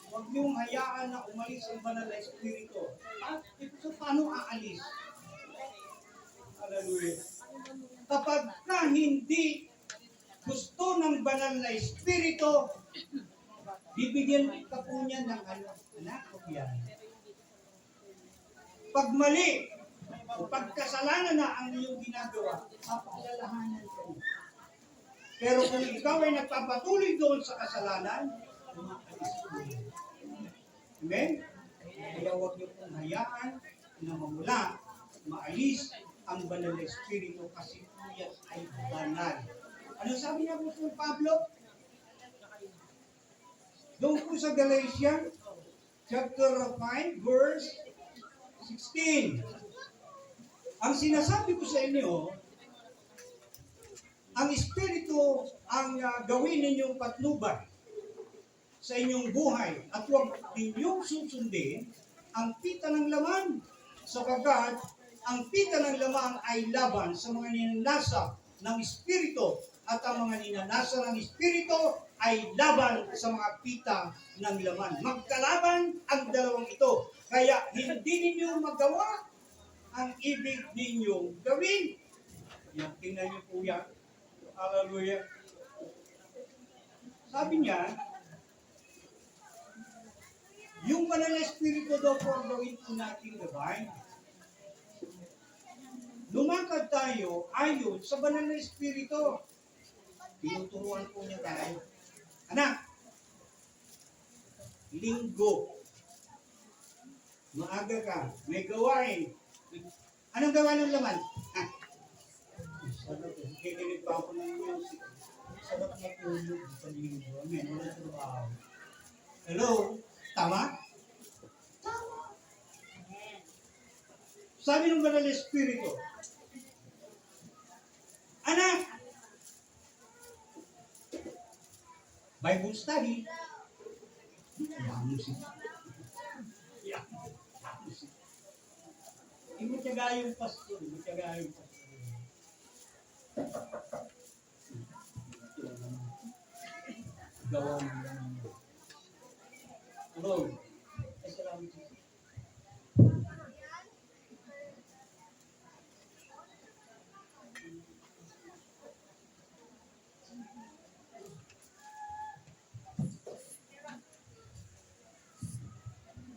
huwag mong hayaan na umalis ang banal na Espiritu. So, paano aalis? Hallelujah. Kapag hindi gusto ng banal na Espiritu, bibigyan ka po niya ng anak o yan. Pag mali, pag kasalanan na ang iyong ginagawa, papaalalahanan ka niya. Pero kung ikaw ay nagpapatuloy doon sa kasalanan, umaalis po yan. Amen? Kaya huwag niyo pong hayaan na mamula, maalis ang banal na Espiritu kasi po yan ay banal. Ano sabi niya po Apostol Pablo? Doon po sa Galatians, chapter 5, verse 16. Ang sinasabi ko sa inyo, ang Espiritu ang gawin ninyong patnubay sa inyong buhay at huwag ninyong susundin ang pita ng laman sapagkat ang pita ng laman ay laban sa mga ninanasa ng Espiritu at ang mga ninanasa ng Espiritu ay laban sa mga pita ng laman. Magkalaban ang dalawang ito. Kaya hindi ninyo magawa ang ibig ninyong gawin. Yan, tingnan niyo po yan. Hallelujah. Sabi niya, yung banal na Espiritu daw po ang gawin po natin gabay. Lumakad tayo ayon sa banal na Espiritu. Tinuturuan po niya tayo. Anak, linggo, maaga ka, may gawain. Anong gawa ng laman? Sarap, kikinig pa ako ng music. Sarap matulog sa linggo. Amen, wala trabaho. Hello? Tama? Tama. Sabi ng banal na Espiritu, anak, Bible study. Imutyaga yung pastor. Gawa mo lang. Hello. Salamat.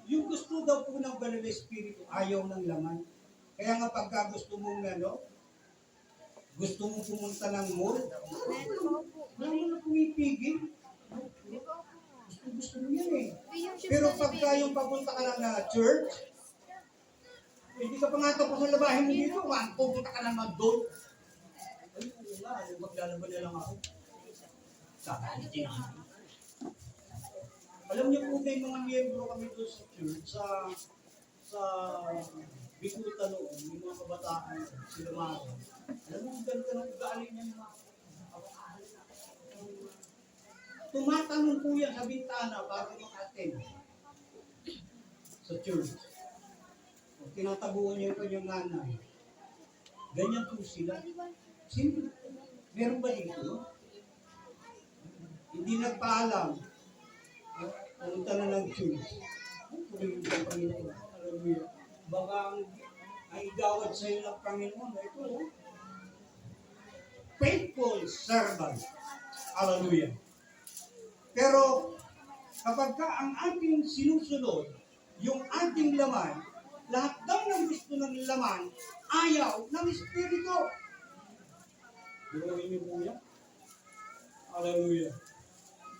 Yung gusto daw po ng banal na Espiritu, ayaw ng laman. Kaya nga pagka gusto mong gusto mong pumunta ng mall, wala mo na pumipigil. Gusto mo yan eh. Pero pagka yung papunta ka lang na church, hindi ka pa nga tapos na labahin mo dito, pupunta ka naman doon. Ay, maglalaban na lang ako. Sabi, alam niyo po may mga miyembro kami doon sa church, sa Bikuta noon, yung mga kabataan, sila mga. Alam mo, ganda ng galing niya mga. Tumatanong po yan sa bintana bago mag-attend sa church. O, tinatabuhan niya yung kanyang nanay. Ganyan po sila. Sino? Meron ba dito? Hindi nagpaalam. Pumunta na ng church. Pumigil ng Panginoon. Hallelujah. Baka ang igawad sa iyo ng Panginoon. Ito, faithful servant. Hallelujah. Pero, kapag ka ang ating sinusunod, yung ating laman, lahat daw ng gusto ng laman, ayaw ng Espiritu. Gawin niyo po yan. Hallelujah.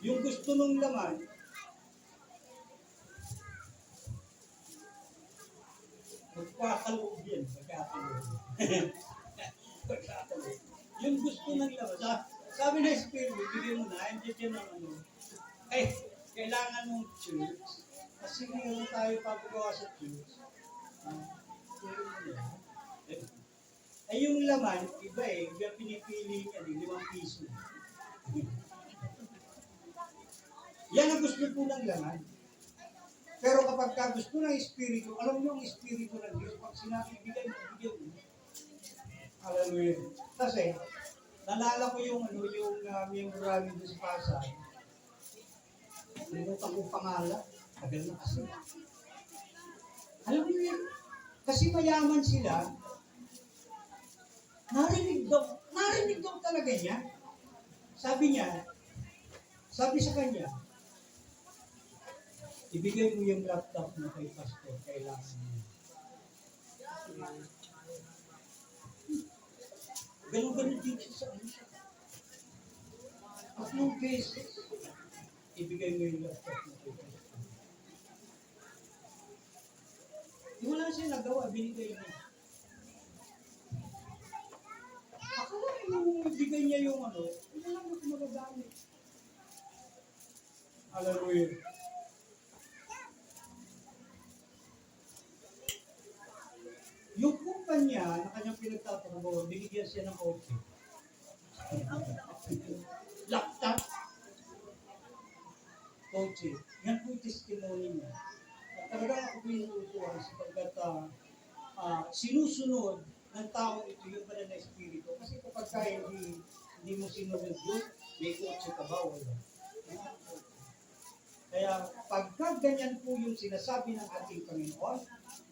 Yung gusto ng laman, magkakaloob yan. Magkakaloob. Yung gusto ng laman, Sabi na Espiritu, bigyan mo na, hindi dyan ang ano. Eh, kailangan mong church. Kasi meron tayo papagawa sa church. Ay yung laman, iba eh. Iba pinipili niya, ₱5. Yan ang gusto po ng laman. Pero kapag ka gusto ng Espiritu, alam mo yung Espiritu ng Diyos, pag sinabi, bigay mo. Hallelujah. Kasi, nalala ko yung miyembro namin doon sa Pasay. Nalimutan ko pangalan. Tagal na kasi. Alam mo yun, kasi mayaman sila, narinig daw talaga niya. Sabi sa kanya, ibigay mo yung laptop mo kay pastor, kailangan mo. Ganun dito sa ano siya. At nung beses, ibigay mo yung laptop mo kay pastor. Wala siya nagawa, binigay niya. Akala yung ibigay niya yung ano, wala lang ako magagamit. Hallelujah. Yung kumpanya na kanyang pinagtatrabaho, binigyan siya ng kotse. Laptop. Kotse. Yan po yung testimony niya. At talagang ako pinutuwa sapagkat sinusunod ng tao ito yung banal na espiritu. Kasi kapag hindi mo sinunod yun, may kotse ka ba? Wala. Kaya pagka ganyan po yung sinasabi ng ating Panginoon,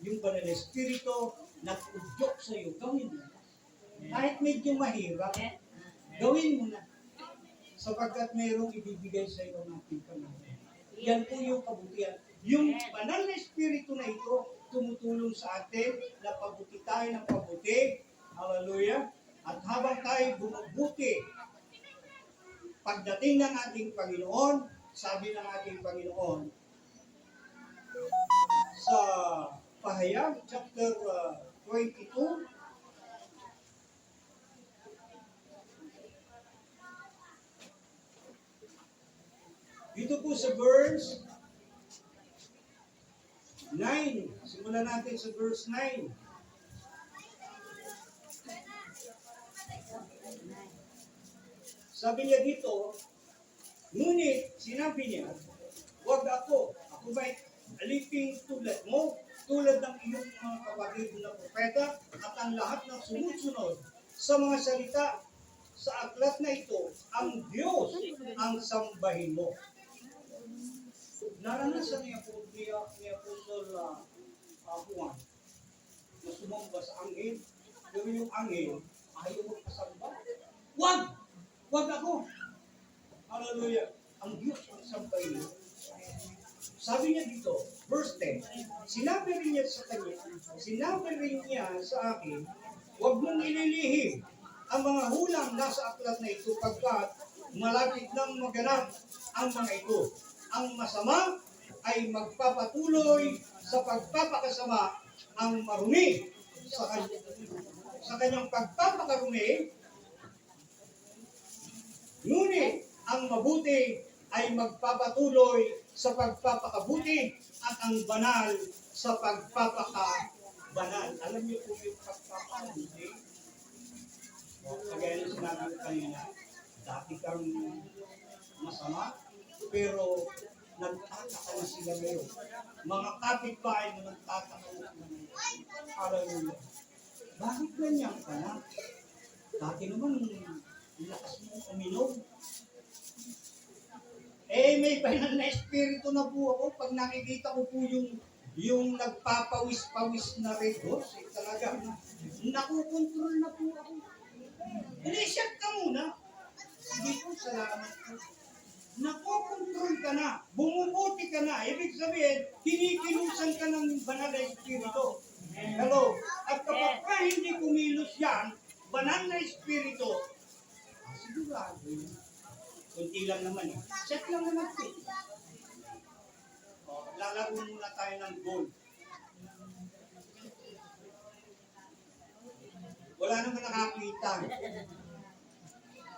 yung banal na espiritu, nag-udyok sa iyo, gawin mo na. Kahit medyo mahirap, gawin mo na. Sapagkat mayroong ibibigay sa iyo ng ating Panginoon. Yan po yung kabutihan. Yung banal na espiritu na ito, tumutulong sa atin na pabuti tayo ng pabuti. Hallelujah. At habang tayo bumubuti, pagdating ng ating Panginoon, sabi ng ating Panginoon, sa Pahayag, chapter 22, dito po sa verse 9. Simulan natin sa verse 9. Sabi niya dito, ngunit sinabi niya, huwag ako ba'y alipin tulad mo, tulad ng iyong mga kapatid na propeta at ang lahat ng sumusunod sa mga salita sa aklat na ito, ang Diyos ang sambahin mo. Naranasan niya po ni Apostol Juan na sumamba sa angel, pero yung angel ayaw magpasamba. Wag ako! Hallelujah! Ang Diyos ang sambahin mo. Sabi niya dito, verse 10, sinabi rin niya sa akin, huwag mong ililihim ang mga hulang nasa aklat na ito pagkat malapit nang maganap ang mga ito. Ang masama ay magpapatuloy sa pagpapakasama, ang marumi sa kanyang pagpapakarumi, ngunit ang mabuti ay magpapatuloy sa pagpapakabuti at ang banal sa pagpapakabanal. Alam niyo po yung pagpapakabuti? Kagaya ng sinabi ko kanina, dati kang masama, pero nagtataka na sila ngayon. Mga kapitbahay na nagtataka na sila ngayon. Hallelujah. Bakit ganyan ka na? Dati naman, lakas mo uminom. May banal na espiritu na po ako. Pag nakikita ko po yung nagpapawis-pawis na redos, talaga, nakukontrol na po ako. Shut ka muna. Sige po, salamat po. Nakokontrol ka na. Bumubuti ka na. Ibig sabihin, kinikilusan ka ng banal na espiritu. Hello? At kapag hindi kumilos yan, banal na espiritu, sigurado yun. Kunti lang naman eh. Check lang naman po. Lalaro muna tayo ng gold. Wala naman nakakita.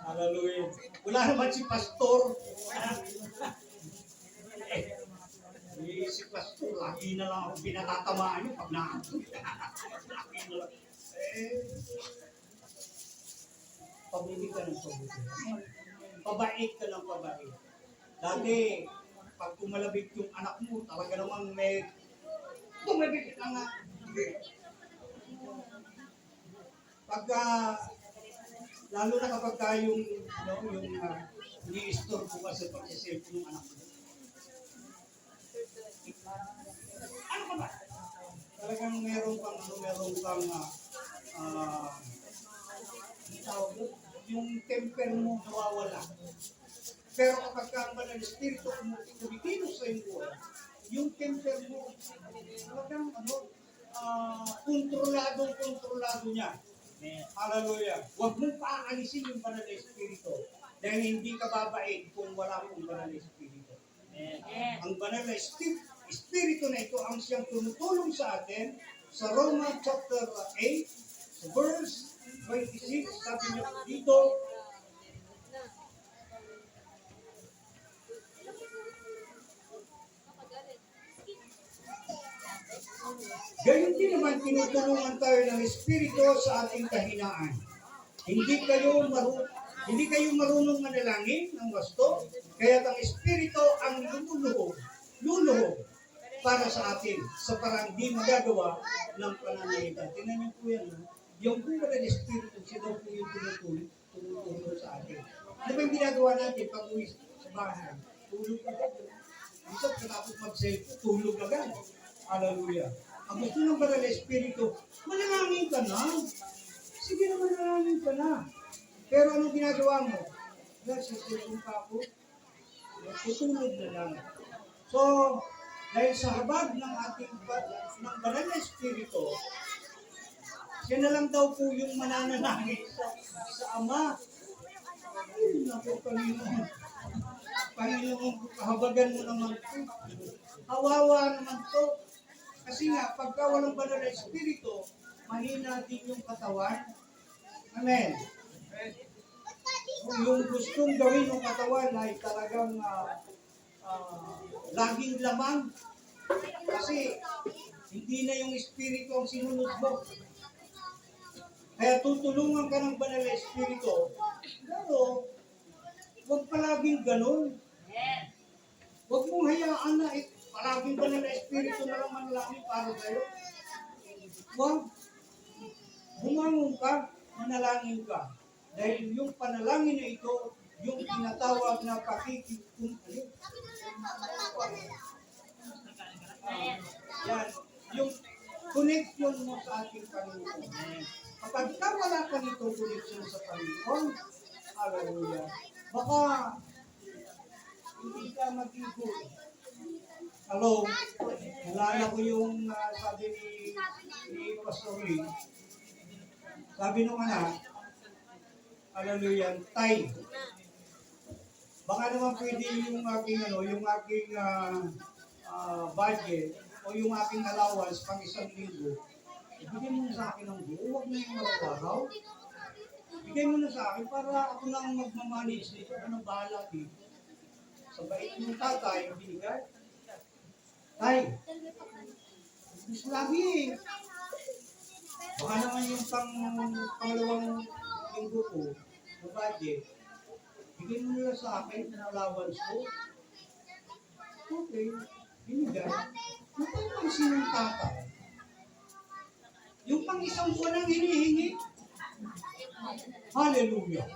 Hallelujah. Wala naman si pastor. Si pastor, lagi na lang ako pinatatamaan niyo pag nakakot. Lagi na lang. Pabili ka ng pabuti. Pabait ka ng pabait. Dati, pag kumalabit yung anak mo, talaga namang may tumabit ka nga. Pagka, lalo na kapag yung ni-store ko kasi pag-cellphone ng anak mo. Ano ka ba? Talagang meron kang yung temper mo nawawala. Pero kapag ka ang banal espiritu mo kumikilos sa iyo, yung temper mo talagang kontrolado niya. Hallelujah. Huwag mong paalisin yung banal na espiritu dahil hindi ka babait kung wala kong banal na espiritu. Ang banal na espiritu na ito ang siyang tumutulong sa atin sa Roma chapter 8 verse 26, sabi niya dito, gayon din naman tinutulungan tayo ng Espiritu sa ating kahinaan. Hindi kayo marunong manalangin ng wasto, kaya ang Espiritu ang luluhog para sa atin sa parang di magagawa ng pananalita. Tingnan niyo po yan, ha? Yung kung wala ng Espiritu, siya daw po yung tumutulong sa atin. Ano ba yung ginagawa natin pag uwi sa bahay? Tulog agad. Isang katapos mag-cellphone, tulog agad. Hallelujah. Ang gusto ng banal na Espiritu, manalangin ka na. Sige na, manalangin ka na. Pero anong ginagawa mo? Dahil sa cellphone pa ako, tutulog na lang. So, dahil sa habag ng ating ng banal na Espiritu, siya na lang daw po yung mananalangin sa Ama. Ay, naku, Panginoon. Panginoon, kahabagan mo naman ito. Kawawa naman to. Kasi nga, pagka walang banal na Espiritu, mahina din yung katawan. Amen. Yung gustong gawin ng katawan ay talagang laging lamang. Kasi hindi na yung Espiritu ang sinunod mo. Kaya tutulungan ka ng banal na Espiritu. Pero, huwag palaging ganun. Huwag mong hayaan na palaging banal na Espiritu na lang manalangin para sa'yo. Huwag. Bumangon ka, manalangin ka. Dahil yung panalangin na ito, yung tinatawag na yan, yung connection mo sa ating Panginoon. Kapag wala ka nitong connection sa Panginoon, hallelujah, baka hindi ka mag-igod. Hello, nalala ko yung sabi ni Pastor Lee, sabi nung anak, hallelujah, tay. Baka naman pwede yung aking budget o yung aking allowance pang isang linggo. Ibigay mo na sa akin ng buo, huwag na yung araw-araw. Ibigay mo na sa akin para ako lang magmamanage nito. Anong bahala dito? Sa bait ng tatay, binigay. Tay, mas lagi eh. Baka naman yung pangalawang linggo ko, na budget, bigay mo na sa akin ng allowance ko. Okay, binigay. Napansin ng tatay. Yung pang isang buwan ang hinihingi. Hallelujah.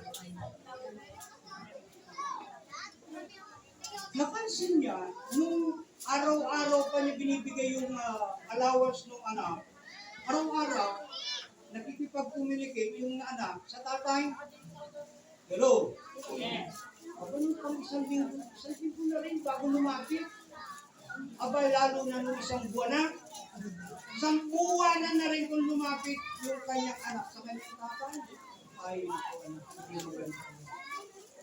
Napansin niya, nung araw-araw pa niya binibigay yung allowance ng anak, araw-araw, nakikipag-communicate yung anak sa tatay. Hello? Aba nung pang isang linggo na rin bago lumapit. Aba lalo na nung isang buwan na, isang buwanan na rin kung lumapit yung kanyang anak sa kanyang tatay. Ay, anak, hindi maganda.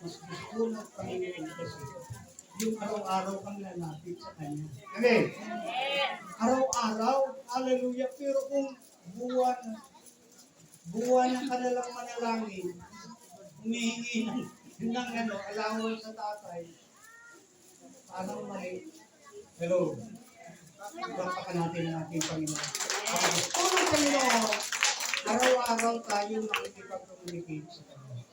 Mas gusto ng Panginoon kasi yung araw-araw kang lalapit sa kanya. Amen? Araw-araw, hallelujah, pero kung buwan ka na lang manalangin, humihingi ng allowance sa tatay. Paano mali? Hello. Ipapakan natin ang ating Panginoon. Ang gusto ng Panginoon, araw-araw tayo makikipag-communicate sa Kanya.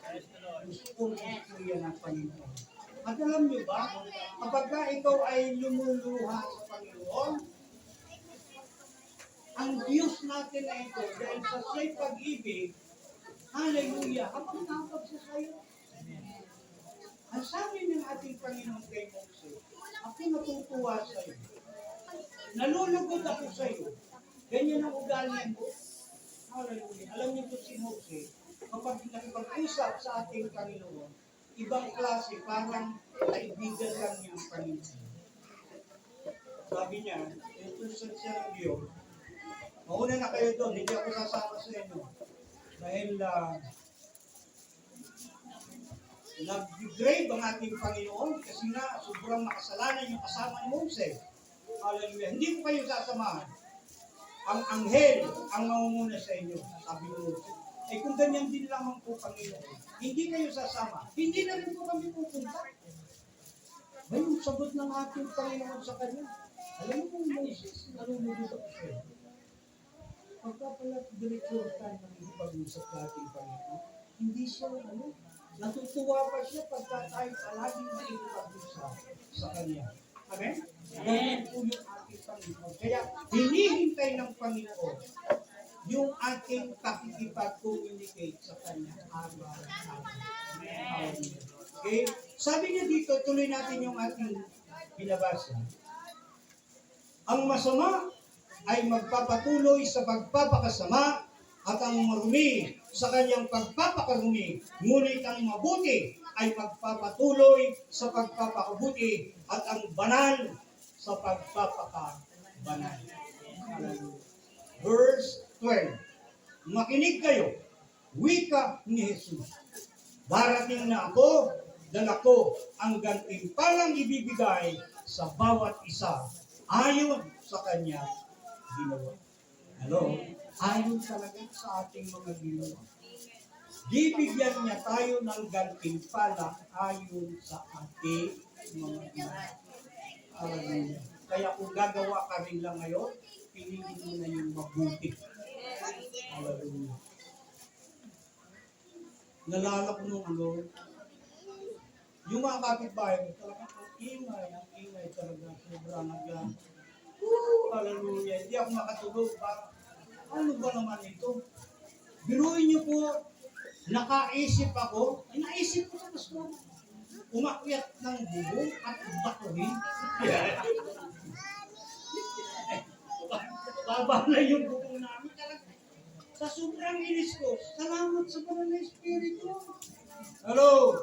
Gusto yan ang Panginoon. At alam niyo ba, kapag ikaw ay lumuluha sa Panginoon, ang Diyos natin na ito, dahil sa siya'y pag-ibig, hallelujah, habang nakapag siya sa'yo. Ang sabi ng ating Panginoon kay Moses, ako natutuwa sa'yo. Nalulugod ako sa'yo. Ganyan ang ugali mo. Hallelujah. Alam niyo po si Moses, kapag nakipag-usap sa ating Panginoon, ibang klase, parang kaibigan lang niya ang Panginoon. Sabi niya, ito sa Sergio, mauna na kayo doon, hindi ako sasama sa inyo. Dahil nag-degrade ang ating Panginoon kasi nga sobrang makasalanan yung kasama ni Moses. Hallelujah. Hindi ko kayo sasamahan. Ang anghel ang mangunguna sa inyo, sabi ni Moses. Eh kung ganyan din lamang po Panginoon, hindi kayo sasama. Hindi na rin po kami pupunta. May yung sagot ng ating Panginoon sa kanya. Alam mo kung Moses, nalulugod ako sa'yo. Pagka pala direktor tayo ng pag-usap sa ating Panginoon, hindi siya, natutuwa pa siya pagka tayo palaging nakikipag-usap sa kanya. Amen? Ganyan po yung ating Panginoon. Kaya hinihintay ng Panginoon yung ating pakikipag-communicate sa kanya araw-araw. Okay? Sabi niya dito, tuloy natin yung ating binabasa. Ang masama ay magpapatuloy sa pagpapakasama at ang marumi sa kanyang pagpapakarumi. Ngunit ang mabuti ay magpapatuloy sa pagpapakabuti at ang banal sa pagpapakabanal. Verse 12. Makinig kayo, wika ni Jesus. Darating na ako, dala ko ang gantimpalang ibibigay sa bawat isa ayon sa kanya ginawa. Hello? Ayon talaga sa ating mga ginawa. Bibigyan niya tayo ng gantimpala ayon sa ating mga ginawa. Hallelujah. Kaya kung gagawa ka rin lang ngayon, piliin mo na yung mabuti. Hallelujah. Nalala ko nung yung mga kapitbahay, talagang ang ingay talaga, sobrang hallelujah, hindi ako makatulog. Ano ba naman ito? Biruin niyo po, nakaisip ako, naisip ko sa gusto, umakyat ng bubong at batuhin. Baba na yung bubong namin. Sa sobrang inis ko, salamat sa banal na Espiritu. Hello?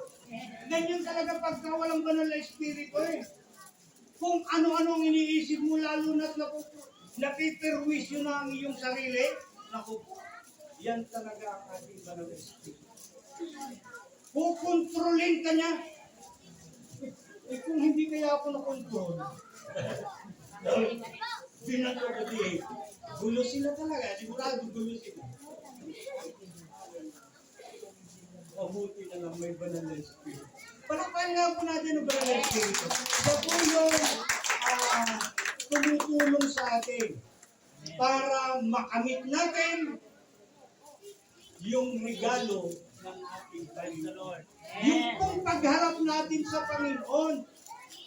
Ganyan talaga pagka walang banal na Espiritu eh. Kung ano-ano ang iniisip mo, lalo na't napiperwisyo na ang iyong sarili, naku po, yan talaga ang ating banal na Espiritu. Kukontrolin ka niya. Eh kung hindi kaya ako nakontrol, binato ko di, gulo sila talaga, sigurado gulo sila. Mabuti na lang may banal na Espiritu. Palakpakan nga po natin ang banal na Espiritu. Siya po yung tumutulong sa atin para makamit natin yung regalo ng ating Panginoon. Yung pong pagharap natin sa Panginoon,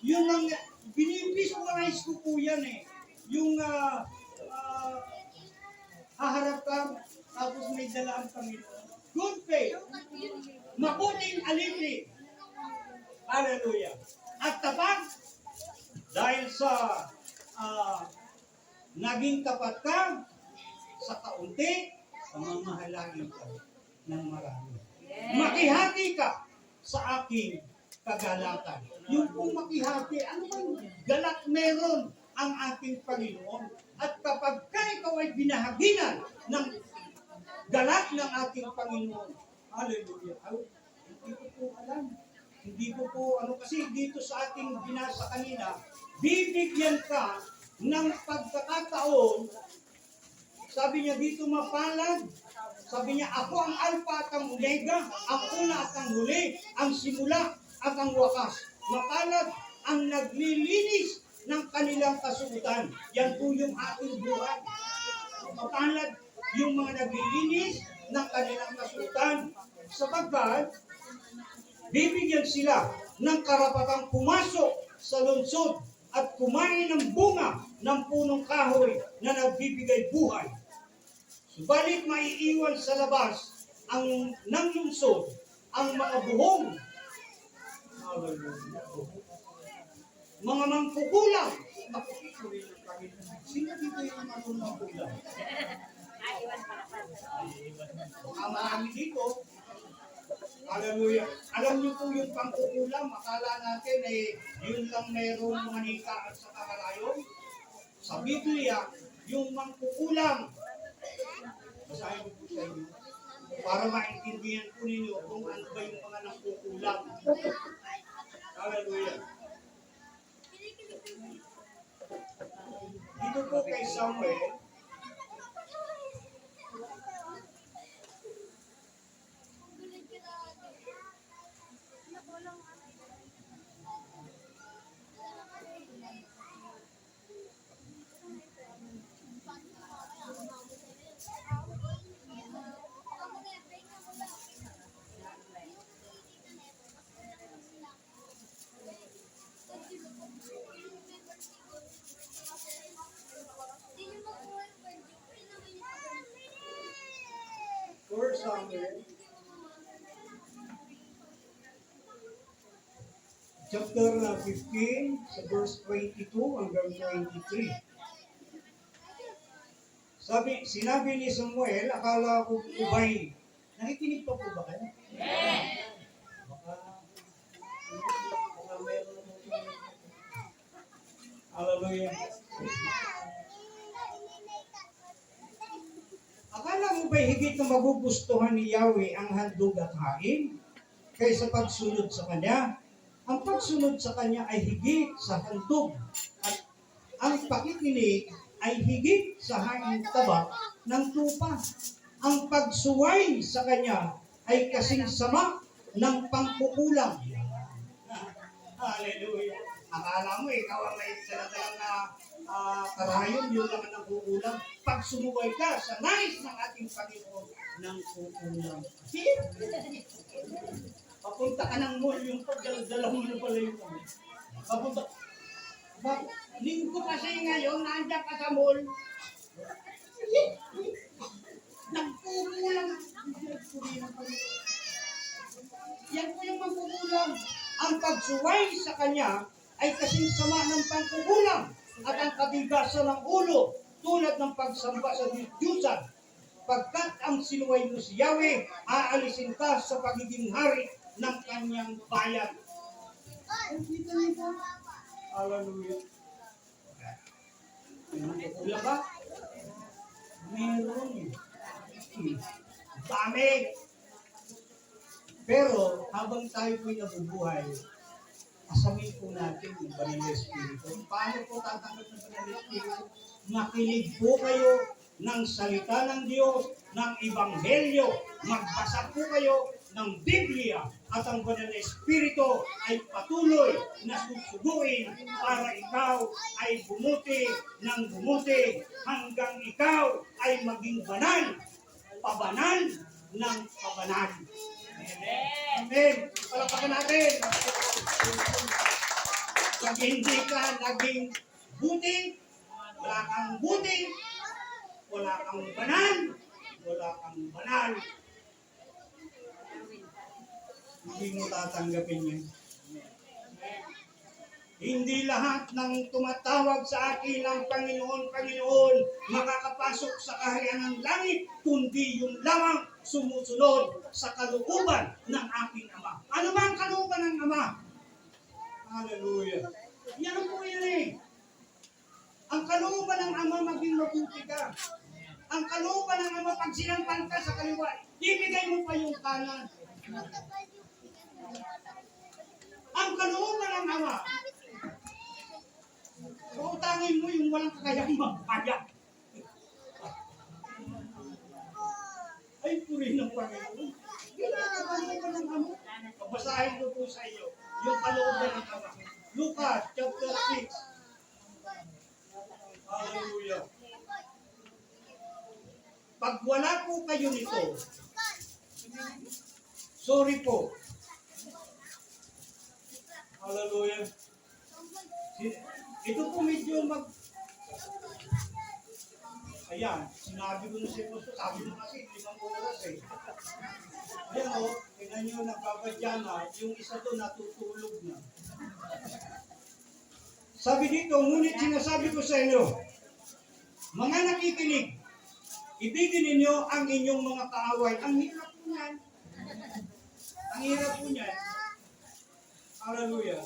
yun ang binivisualize ko po yan eh. Yung haharap ka, tapos may dala ang Panginoon. Good faith. Mabuting alipin. Hallelujah. At tapat, dahil sa naging tapat ka sa kaunti, pamamahalagin ka ng marami. Makihati ka sa aking kagalakan. Yung kung makihati, ano bang galak meron ang ating Panginoon? At kapag ikaw ay binahaginan ng galak ng ating Panginoon, hallelujah, hindi ko po alam. Hindi ko po, kasi dito sa ating binasa kanina, bibigyan ka ng pagkakataon, sabi niya dito mapalad Sabi niya, ako ang Alpha at ang Omega, ang una at ang huli, ang simula at ang wakas. Mapalad ang naglilinis ng kanilang kasuotan. Yan po yung ating buhay. Mapalad yung mga naglilinis ng kanilang kasuotan. Sapagkat, bibigyan sila ng karapatang pumasok sa lungsod at kumain ng bunga ng punong kahoy na nagbibigay buhay. Subalit maiiwan sa labas ng lungsod ang mga buhong, mga mangkukulam. Sino dito yung mga mangkukulam? Ang marami dito. Hallelujah. Alam niyo po yung pangkukulam, akala natin yun lang merong manika at sa kakalayon. Sa Biblia, yung mangkukulam, basahin ko po sa inyo, para maintindihan po ninyo kung ano ba yung mga nangkukulam. Hallelujah. Dito po kay Samuel, Samuel, chapter 15, sa verse 22 hanggang 23. Sinabi ni Samuel, akala ko ba'y, nakikinig pa po ba kayo? Baka meron na po. Hallelujah. Akala mo ba'y higit na magugustuhan ni Yahweh ang handog at hain kaysa pagsunod sa Kanya? Ang pagsunod sa Kanya ay higit sa handog at ang pakikinig ay higit sa haing taba ng tupa. Ang pagsuway sa Kanya ay kasing sama ng pangkukulam. Hallelujah. Akala mo ikaw ang may daladalang na karayon, yun lang ang kukulam. Pag sumuway ka sa nais ng ating Panginoon ng kukulam. Papunta ka ng mall, yung pagdala mo na pala yung papunta. Linggo kasi ngayon, nandiyan ka sa mall. Nagkukulang. Yan po yung magkukulang. Ang pagsuway sa Kanya ay kasing sama ng pangkukulang at ang kabigasan ng ulo tulad ng pagsamba sa Diyusan. Pagkat ang sinuway mo si Yahweh, aalisin ka sa pagiging hari ng kanyang bayan. Hallelujah. Wala ba? Meron eh. Dami. Pero habang tayo po'y nabubuhay, asamin po natin yung Banal na Espiritu. Paano po tatanggap ng Banal na Espiritu? Makinig po kayo ng salita ng Diyos, ng Ebanghelyo. Magbasa po kayo ng Biblia at ang Banal na Espiritu ay patuloy na susuguin para ikaw ay bumuti ng bumuti hanggang ikaw ay maging banal, pabanal ng pabanal. Amen. Palakpakan natin. Pag hindi ka naging buti, wala kang buti, wala kang banal, wala kang banal. Hindi mo tatanggapin yan. Hindi lahat ng tumatawag sa akin ng Panginoon, Panginoon, makakapasok sa kaharian ng langit, kundi yung lamang sumusunod sa kalooban ng aking Ama. Ano ba ang kalooban ng Ama? Hallelujah. Yan po yan eh. Ang kalooban ng Ama, maging mabuti ka. Ang kalooban ng Ama, pag sinampan ka sa kaliwa, ibigay mo pa yung kanan. Ang kalooban ng Ama, utangin mo yung walang kakayang magbayad. Ay, yung kalooban ng Ama. Lucas chapter 6. Hallelujah. Pag wala po kayo nito, sorry po. Hallelujah. Ito po medyo Ayan, sinabi ko na siya, sabi mo kasi, 5 oras eh. Ayan o, tingnan nyo, nagbabadya na, yung isa doon natutulog na. Sabi dito, ngunit sinasabi ko sa inyo, mga nakikinig, ibigin ninyo ang inyong mga kaaway. Ang hirap po niyan. Ang hirap po niyan. Hallelujah.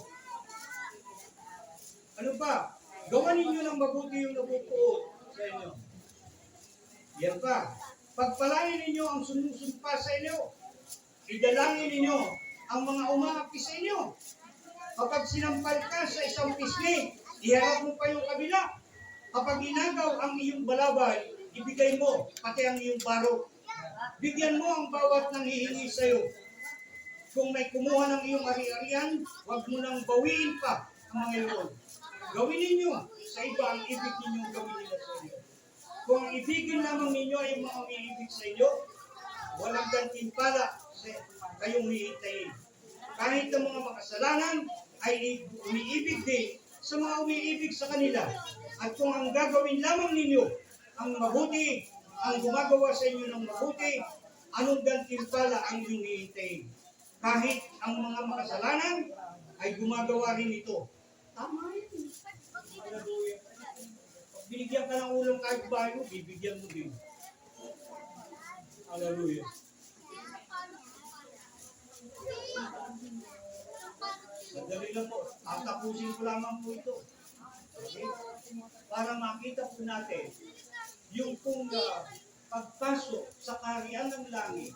Ano pa? Gawan ninyo ng mabuti yung nabubuo sa inyo. Yan pa. Pagpalain ninyo ang sumusumpa sa inyo. Idalangin ninyo ang mga umaapi sa inyo. Kapag sinampal ka sa isang pisngi, iharap mo pa yung kabila. Kapag inagaw ang iyong balabay, ibigay mo pati ang iyong barok. Bigyan mo ang bawat nang hihingi sa iyo. Kung may kumuha ng iyong ari-arian, huwag mo nang bawiin pa ang mga iyon. Gawin ninyo sa iba ang ibig ninyong gawin nila sa inyo. Kung ang ibigin lamang ninyo ay mga umiibig sa inyo, walang gantimpala sa kayong hihintayin. Kahit ang mga makasalanan ay umiibig din sa mga umiibig sa kanila. At kung ang gagawin lamang ninyo ang mabuti, ang gumagawa sa inyo ng mabuti, anong gantimpala ang inyong hihintayin? Kahit ang mga makasalanan ay gumagawa rin ito. Tama yun. Hallelujah. Binigyan ka ng ulong kahit bayo, bibigyan mo din. Hallelujah. Sadali lang po. Tatapusin ko lamang po ito. Okay? Para makita po natin yung kung pagpasok sa kaharian ng langit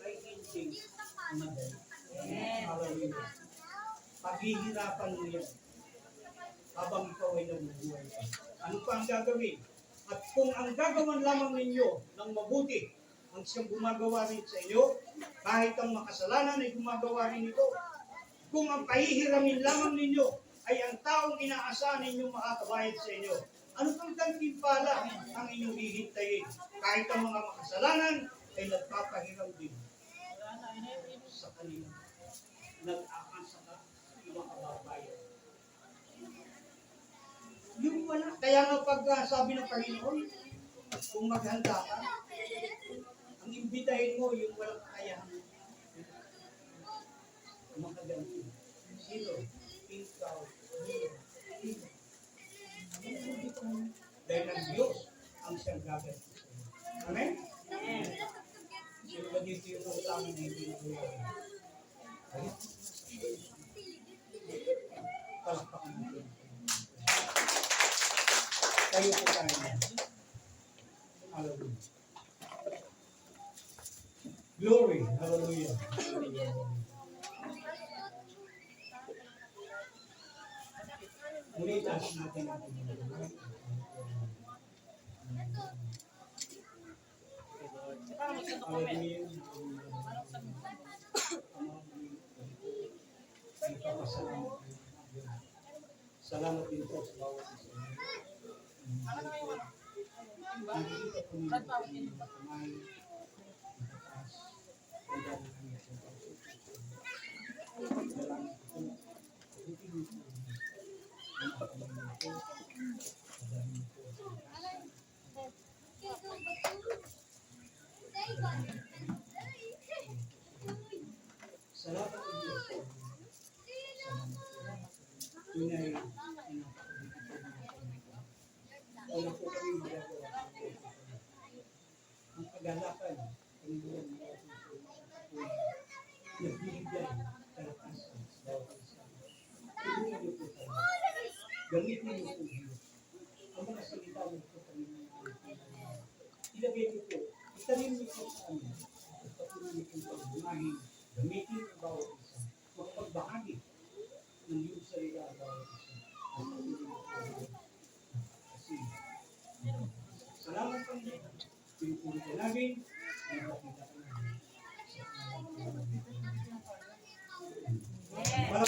ay hindi madali. Hallelujah. Paghihirapan mo yan habang ikaw ay nabubuhay pa. Ano pa ang gagawin? At kung ang gagawan lamang ninyo ng mabuti, ang siyang gumagawa rin sa inyo, kahit ang makasalanan ay gumagawa rin ito. Kung ang pahihiramin lamang ninyo ay ang taong inaasahan ninyong makakabayad sa inyo, ano pang gantimpala ang inyong hihintayin? Kahit ang mga makasalanan ay nagpapahiram din sa kanila. Nag-aasa ka, makababayad. Yung wala. Kaya nga pag sabi ng Panginoon, kung maghanda ka, ang imbitahin mo yung walang kakayahan. Makaganti. Sino? Ikaw. Dahil ang Diyos ang siyang gaganti. Amen? Sino ba dito yung utang na hindi ko yan? Palakpakan natin. Tayo po tayo. Hallelujah. Glory. Hallelujah. Muli taas natin ang Panginoon. Hallelujah. Salamat din po sa bawat isa. Nakikita ko nila kamay, mataas, ang dami kami sa bawat isa. Salamat po. Pagkikinig po. Ang pagkikinig po. Madami po sa salamat po Diyos. Salamat po. Tunay, wala po kami magagawa. Ang kagalakan, Panginoon, nagbibigay kalakasan sa bawat isa. Tulungan niyo po tayo. Gamitin niyo po Diyos. Ang mga salita niyo po Panginoon. Ilagay niyo po. Itanim niyo po sa amin. At patuloy niyo po pagbumahin. Gamitin ang bawat isa. Magpagbahagi ng iyong salita ang bawat isa. At patuloy niyo po kasi salamat po niyo. Pinupuli ka namin. Nakakita ka namin. Sa pangalan ko namin. Para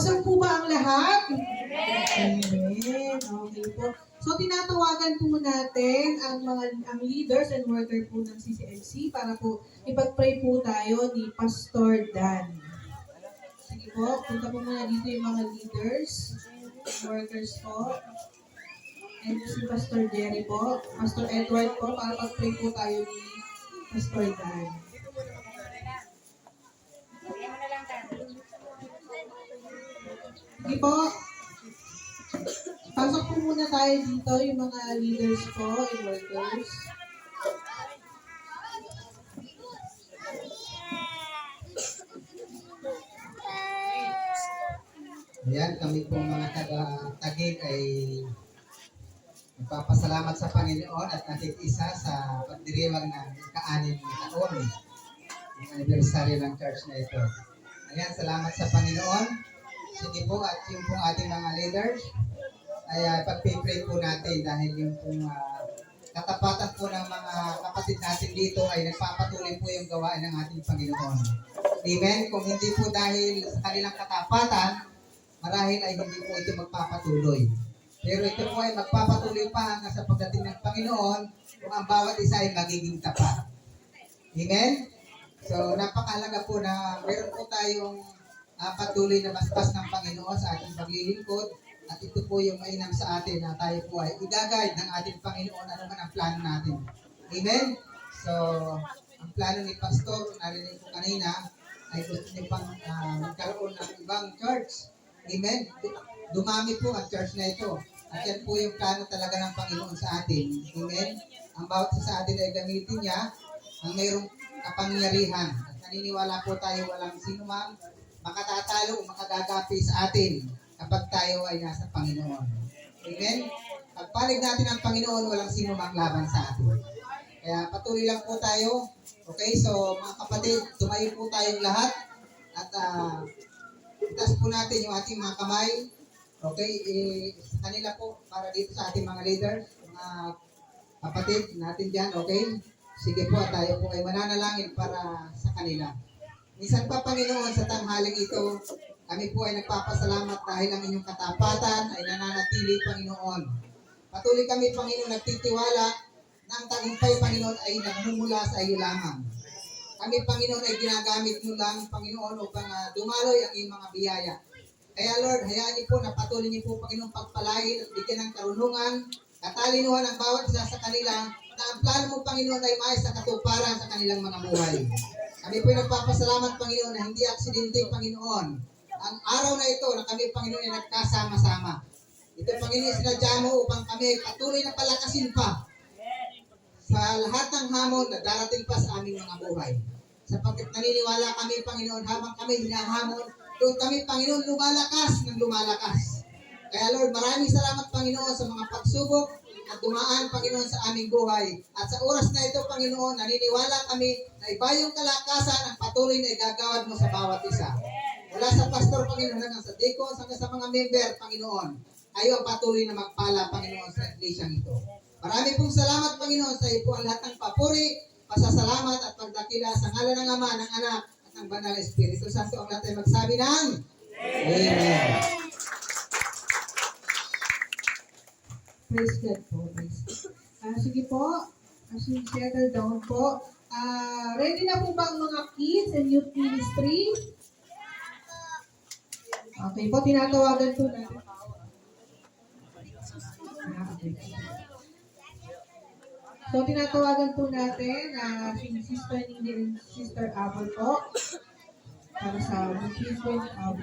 Busog po ba ang lahat? Amen. Okay po. So tinatawagan po natin ang leaders and worker po ng CCMC para po ipag-pray po tayo ni Pastor Dan. Sige po, punta po muna dito yung mga leaders, workers po. And si Pastor Jerry po, Pastor Edward po, para pag-pray po tayo ni Pastor Dan. Sige po. Pasok po muna tayo dito, yung mga leaders po and workers. Ayan, kami po mga taga-tagig ay nagpapasalamat sa Panginoon at nakikisa sa pagdiriwang ng ika-anim na taon, yung anniversary ng church na ito. Ayan, salamat sa Panginoon. Sige po, at yung pong ating mga leaders ay pag-pray po natin dahil yung pong katapatan po ng mga kapatid natin dito ay nagpapatuloy po yung gawain ng ating Panginoon. Amen? Kung hindi po dahil sa kanilang katapatan, marahil ay hindi po ito magpapatuloy. Pero ito po ay magpapatuloy pa hanggang sa pagdating ng Panginoon kung ang bawat isa ay magiging tapat. Amen? So, napakahalaga po na meron po tayong patuloy na basbas ng Panginoon sa ating paglilingkod. At ito po yung mainam sa atin na tayo po ay i-guide ng ating Panginoon ano man ang plano natin. Amen? So, ang plano ni Pastor, narinig ko kanina, ay gusto niya pang magkaroon ng ibang church. Amen? Dumami po ang church na ito. At yan po yung plano talaga ng Panginoon sa atin. Amen? Ang bawat isa sa atin ay gamitin niya ang mayroong kapangyarihan. At naniniwala po tayo walang sino mang makatatalo o makagagapi sa atin kapag tayo ay nasa Panginoon. Amen? Pagpalig natin ang Panginoon, walang sino mang laban sa atin. Kaya patuloy lang po tayo. Okay, so mga kapatid, tumayo po tayong lahat. At itaas po natin yung ating mga kamay. Okay, sa kanila po, para dito sa ating mga leaders, mga kapatid natin dyan, okay? Sige po, at tayo po ay mananalangin para sa kanila. Minsan pa, Panginoon, sa tanghaling ito, kami po ay nagpapasalamat dahil ang inyong katapatan ay nananatili, Panginoon. Patuloy kami, Panginoon, nagtitiwala na ang tagumpay, Panginoon, ay nagmumula sa iyo lamang. Kami, Panginoon, ay ginagamit mo lang, Panginoon, upang dumaloy ang iyong mga biyaya. Kaya, Lord, hayaan niyo po na patuloy niyo po, Panginoon, pagpalain at bigyan ng karunungan, katalinuhan ang bawat isa sa kanila, na ang plano mo, Panginoon, ay maayos sa katuparan sa kanilang mga buhay. Kami po ay nagpapasalamat, Panginoon, na hindi aksidente, Panginoon. Ang araw na ito na kami, Panginoon, ay nagkasama-sama. Ito, Panginoon, sinadya mo upang kami ay patuloy na palakasin pa sa lahat ng hamon na darating pa sa aming mga buhay. Sapagkat naniniwala kami, Panginoon, habang kami hinahamon, doon kami, Panginoon, lumalakas ng lumalakas. Kaya, Lord, maraming salamat, Panginoon, sa mga pagsubok at dumaan, Panginoon, sa aming buhay. At sa oras na ito, Panginoon, naniniwala kami na iba yung kalakasan ang patuloy na igagawad mo sa bawat isa. Mula sa pastor, Panginoon, hanggang sa deacons, hanggang sa mga member, Panginoon, kayo ang patuloy na magpala, Panginoon, sa iglesyang ito. Marami pong salamat, Panginoon, sa iyo po ang lahat ng papuri, pasasalamat at pagdakila sa ngalan ng Ama, ng Anak, at ng Banal na Espiritu Santo. Ang lahat ay magsabi ng Amen. Praise God po. Sige po. As you settle down po. Ready na po ba ang mga kids and youth ministry? Okay po, tinatawagan po natin. Okay. So, tinatawagan po natin si Sister Nini and Sister Apple po para sa movement of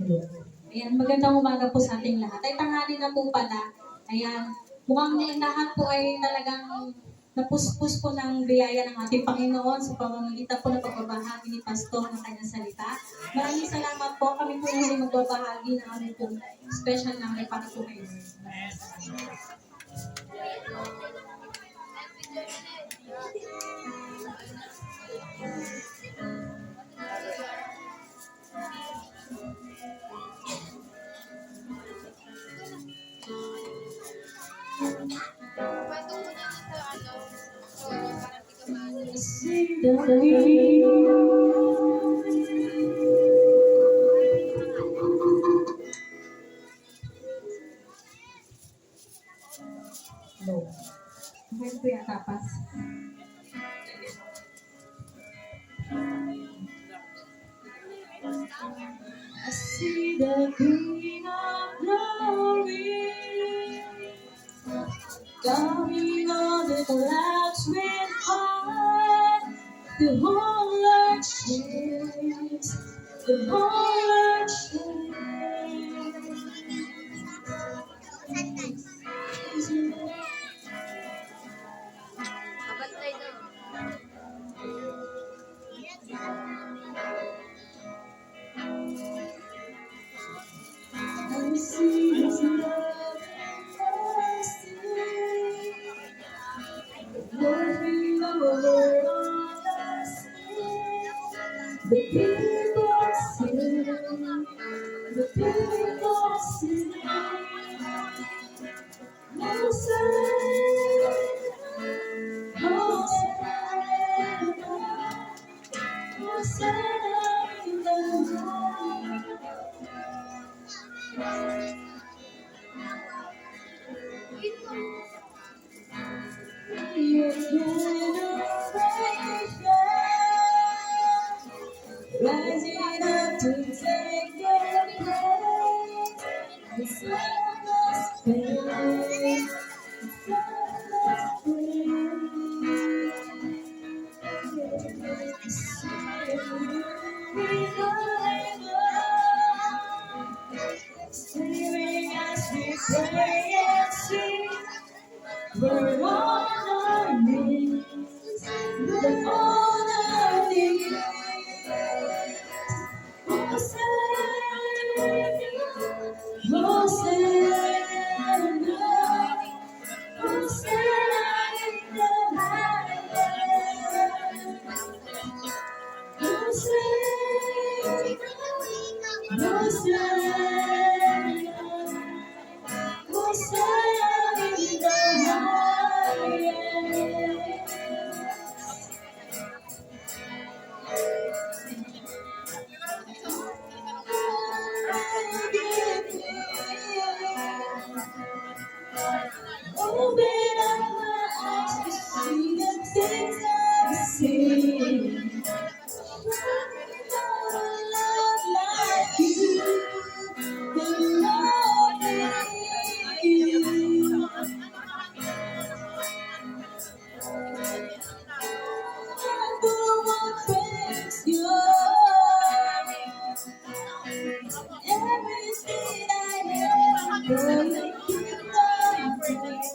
Ayan, magandang umaga po sa ating lahat. Ay, tanghali na po pala. Ayan, mukhang lahat po ay talagang napuspos po ng biyaya ng ating Panginoon sa pamamagitan po ng pagbabahagi ni Pastor ng kanyang salita. Maraming salamat po. Kami po yung magbabahagi ng aming po special number para po kayo. No. Okay po yata, Pas. I see the King of Glory coming on the clouds with fire. The whole earth shakes. The whole earth shakes. I see His love and mercy. Moving over all the sea. The people sing, the people sing. Hosanna, Hosanna, Hosanna in the your generation, rising up to take your place. The sun must fade, the sun must fade. Singing as we pray and sing, we're on our knees, we're on our knees. Hosanna, Hosanna, Hosanna in the highest. Hosanna, Hosanna, Hosanna in the highest. Open up my eyes to see the things I see. Love like you, the love you. I praise you. Everything I am, for the kingdom praise.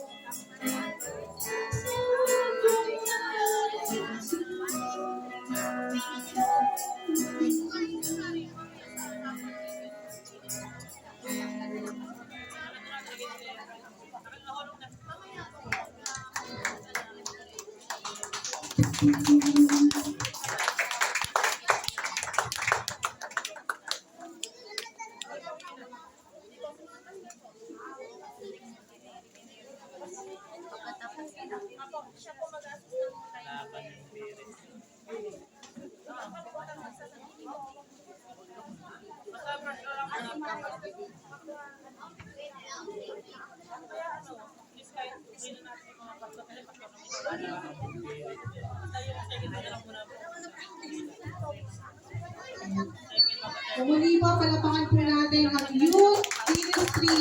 Muli po, palapakan po natin ang youth ministry.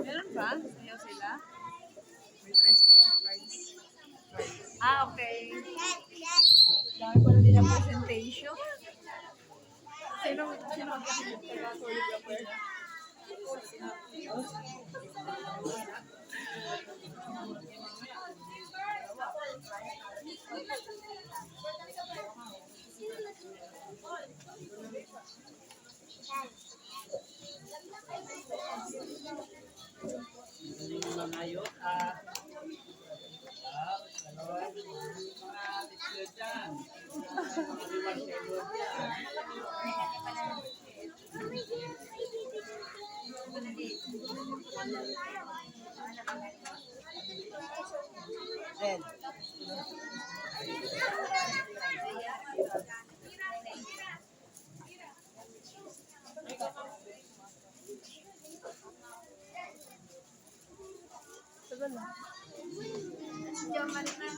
Meron ba? Sayaw sila? May price pa po, price. Okay. Dami pa na din ang presentation. Sino ang choreographer? Ayos, galon, mga teacher dyan. Mga Marcelo dyan. Red. doon. Si Jo Marina.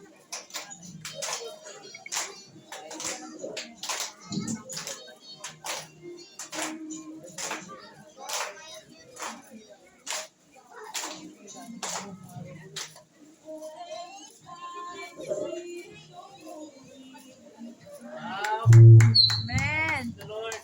Wow, Amen. the Lord.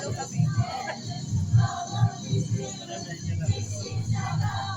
Lalo kami. Lalo kami.